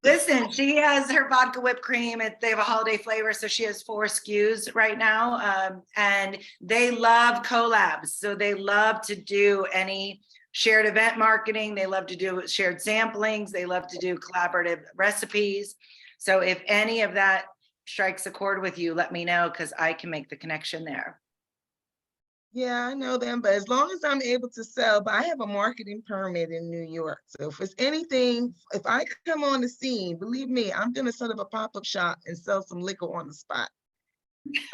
Listen, she has her vodka whipped cream. They have a holiday flavor, so she has 4 SKUs right now. And they love collabs. So they love to do any shared event marketing. They love to do shared samplings. They love to do collaborative recipes. So if any of that strikes a chord with you, let me know because I can make the connection there. Yeah, I know them, but as long as I'm able to sell, but I have a marketing permit in New York. So if it's anything, if I come on the scene, believe me, I'm gonna set up a pop-up shop and sell some liquor on the spot.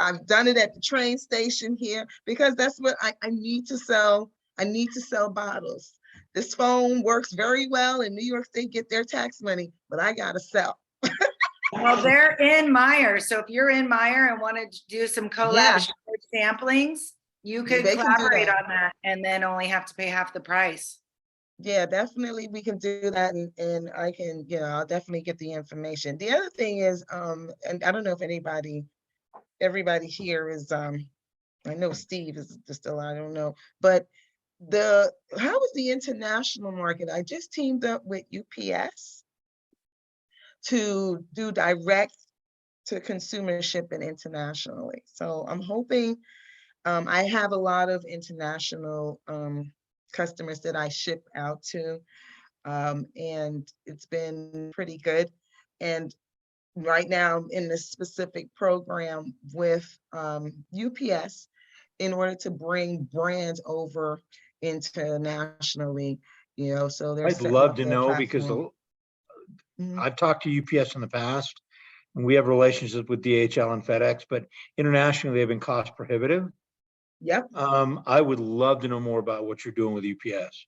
I've done it at the train station here because that's what I need to sell. I need to sell bottles. This phone works very well in New York State, get their tax money, but I gotta sell. Well, they're in Meyer. So if you're in Meyer and wanted to do some Yeah. collab samplings, you could They can do collaborate that. on that and then only have to pay half the price. Yeah, definitely we can do that and I can, I'll definitely get the information. The other thing is, and I don't know if everybody here is, I know Steve is still, I don't know, but how is the international market? I just teamed up with UPS to do direct to consumer shipping internationally. So I'm hoping, I have a lot of international customers that I ship out to, and it's been pretty good. And right now I'm in this specific program with UPS in order to bring brands over internationally, so they're I'd setting love up to their know because platform. Mhm. I've talked to UPS in the past and we have relationships with DHL and FedEx, but internationally they've been cost prohibitive. Yep. I would love to know more about what you're doing with UPS.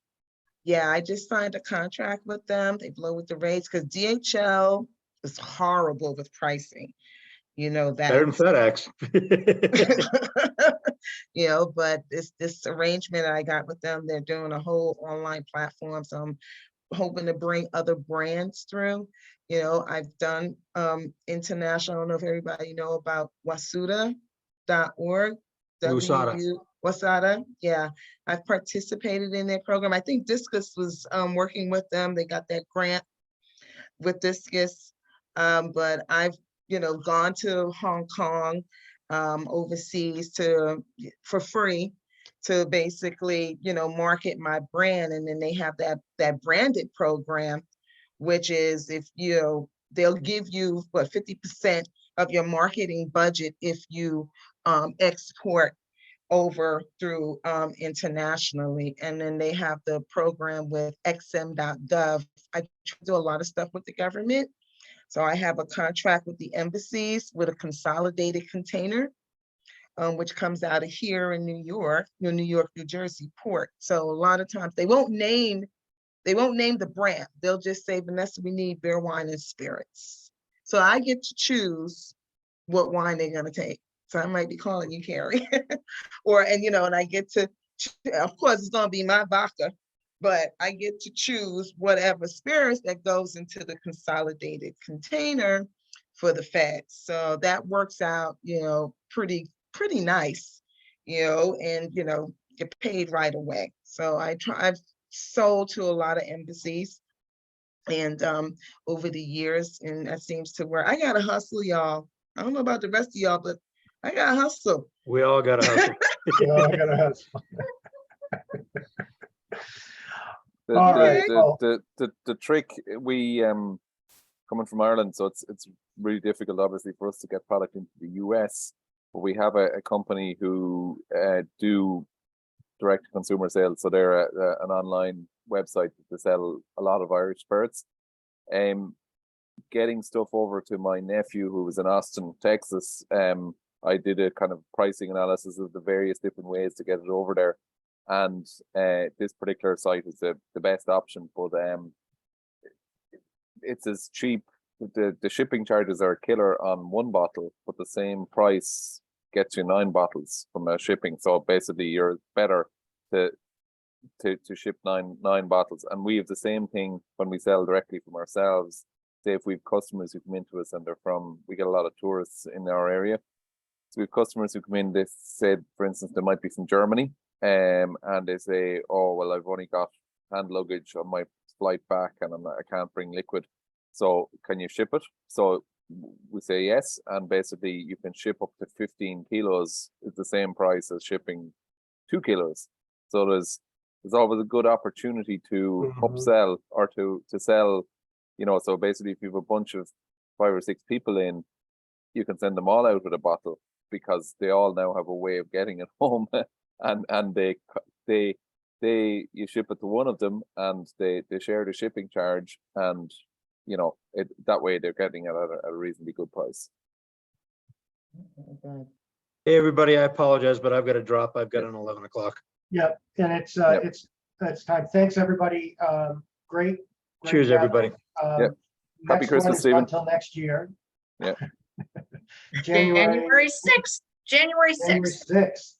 Yeah, I just signed a contract with them. They blow with the rates because DHL is horrible with pricing. Better than that. FedEx. But this arrangement I got with them, they're doing a whole online platform. So I'm hoping to bring other brands through. I've done international. I don't know if everybody know about wasuda.org. Wasada. Yeah, I've participated in their program. I think Discus was working with them. They got that grant with Discus. But I've, gone to Hong Kong, overseas for free to basically, market my brand. And then they have that branded program, which is if they'll give you 50% of your marketing budget if you export over through internationally. And then they have the program with xm.gov. I do a lot of stuff with the government. So I have a contract with the embassies with a consolidated container, which comes out of here in New York, New Jersey port. So a lot of times they won't name the brand. They'll just say, Vanessa, we need beer, wine, and spirits. So I get to choose what wine they're gonna take. So I might be calling you Carrie. And I get to, of course, it's gonna be my vodka, but I get to choose whatever spirits that goes into the consolidated container for the feds. So that works out, pretty nice, and get paid right away. So I've sold to a lot of embassies and over the years, and that seems to work. I gotta hustle, y'all. I don't know about the rest of y'all, but I gotta hustle. We all got to hustle. I gotta hustle. The, All the, right, the, well- the trick, we coming from Ireland, so it's really difficult obviously for us to get product into the US, but we have a company who do direct to consumer sales. So they're an online website that sell a lot of Irish spirits. getting stuff over to my nephew who was in Austin, Texas. I did a kind of pricing analysis of the various different ways to get it over there, and this particular site is the best option. But it's as cheap. The shipping charges are a killer on one bottle, but the same price gets you 9 bottles from a shipping. So basically, you're better to ship nine bottles. And we have the same thing when we sell directly from ourselves. Say if we've customers who come into us and we get a lot of tourists in our area. So we have customers who come in, they said, for instance, they might be from Germany, and they say, oh, well, I've only got hand luggage on my flight back and I can't bring liquid. So can you ship it? So we say yes, and basically you can ship up to 15 kilos. It's the same price as shipping 2 kilos. So there's always a good opportunity to upsell or to sell, so basically if you have a bunch of 5 or 6 people in, you can send them all out with a bottle because they all now have a way of getting it home, and you ship it to one of them and they share the shipping charge, and that way they're getting it at a reasonably good price. Hey, everybody, I apologize, but I've got to drop. I've got an 11 o'clock. Yep, and it's time. Thanks, everybody. Great. Cheers, everybody. Yep. Happy Christmas, Stephen. Until next year. Yeah. January 6th. January 6th.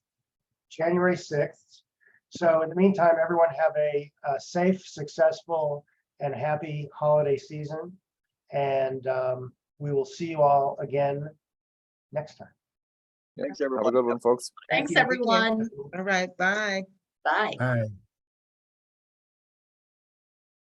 January 6th. So in the meantime, everyone have a safe, successful, and happy holiday season. And we will see you all again next time. Yeah. Thanks, everyone. Have a good one, folks. Thanks, Thank you. everyone. All right, bye. Bye. All right.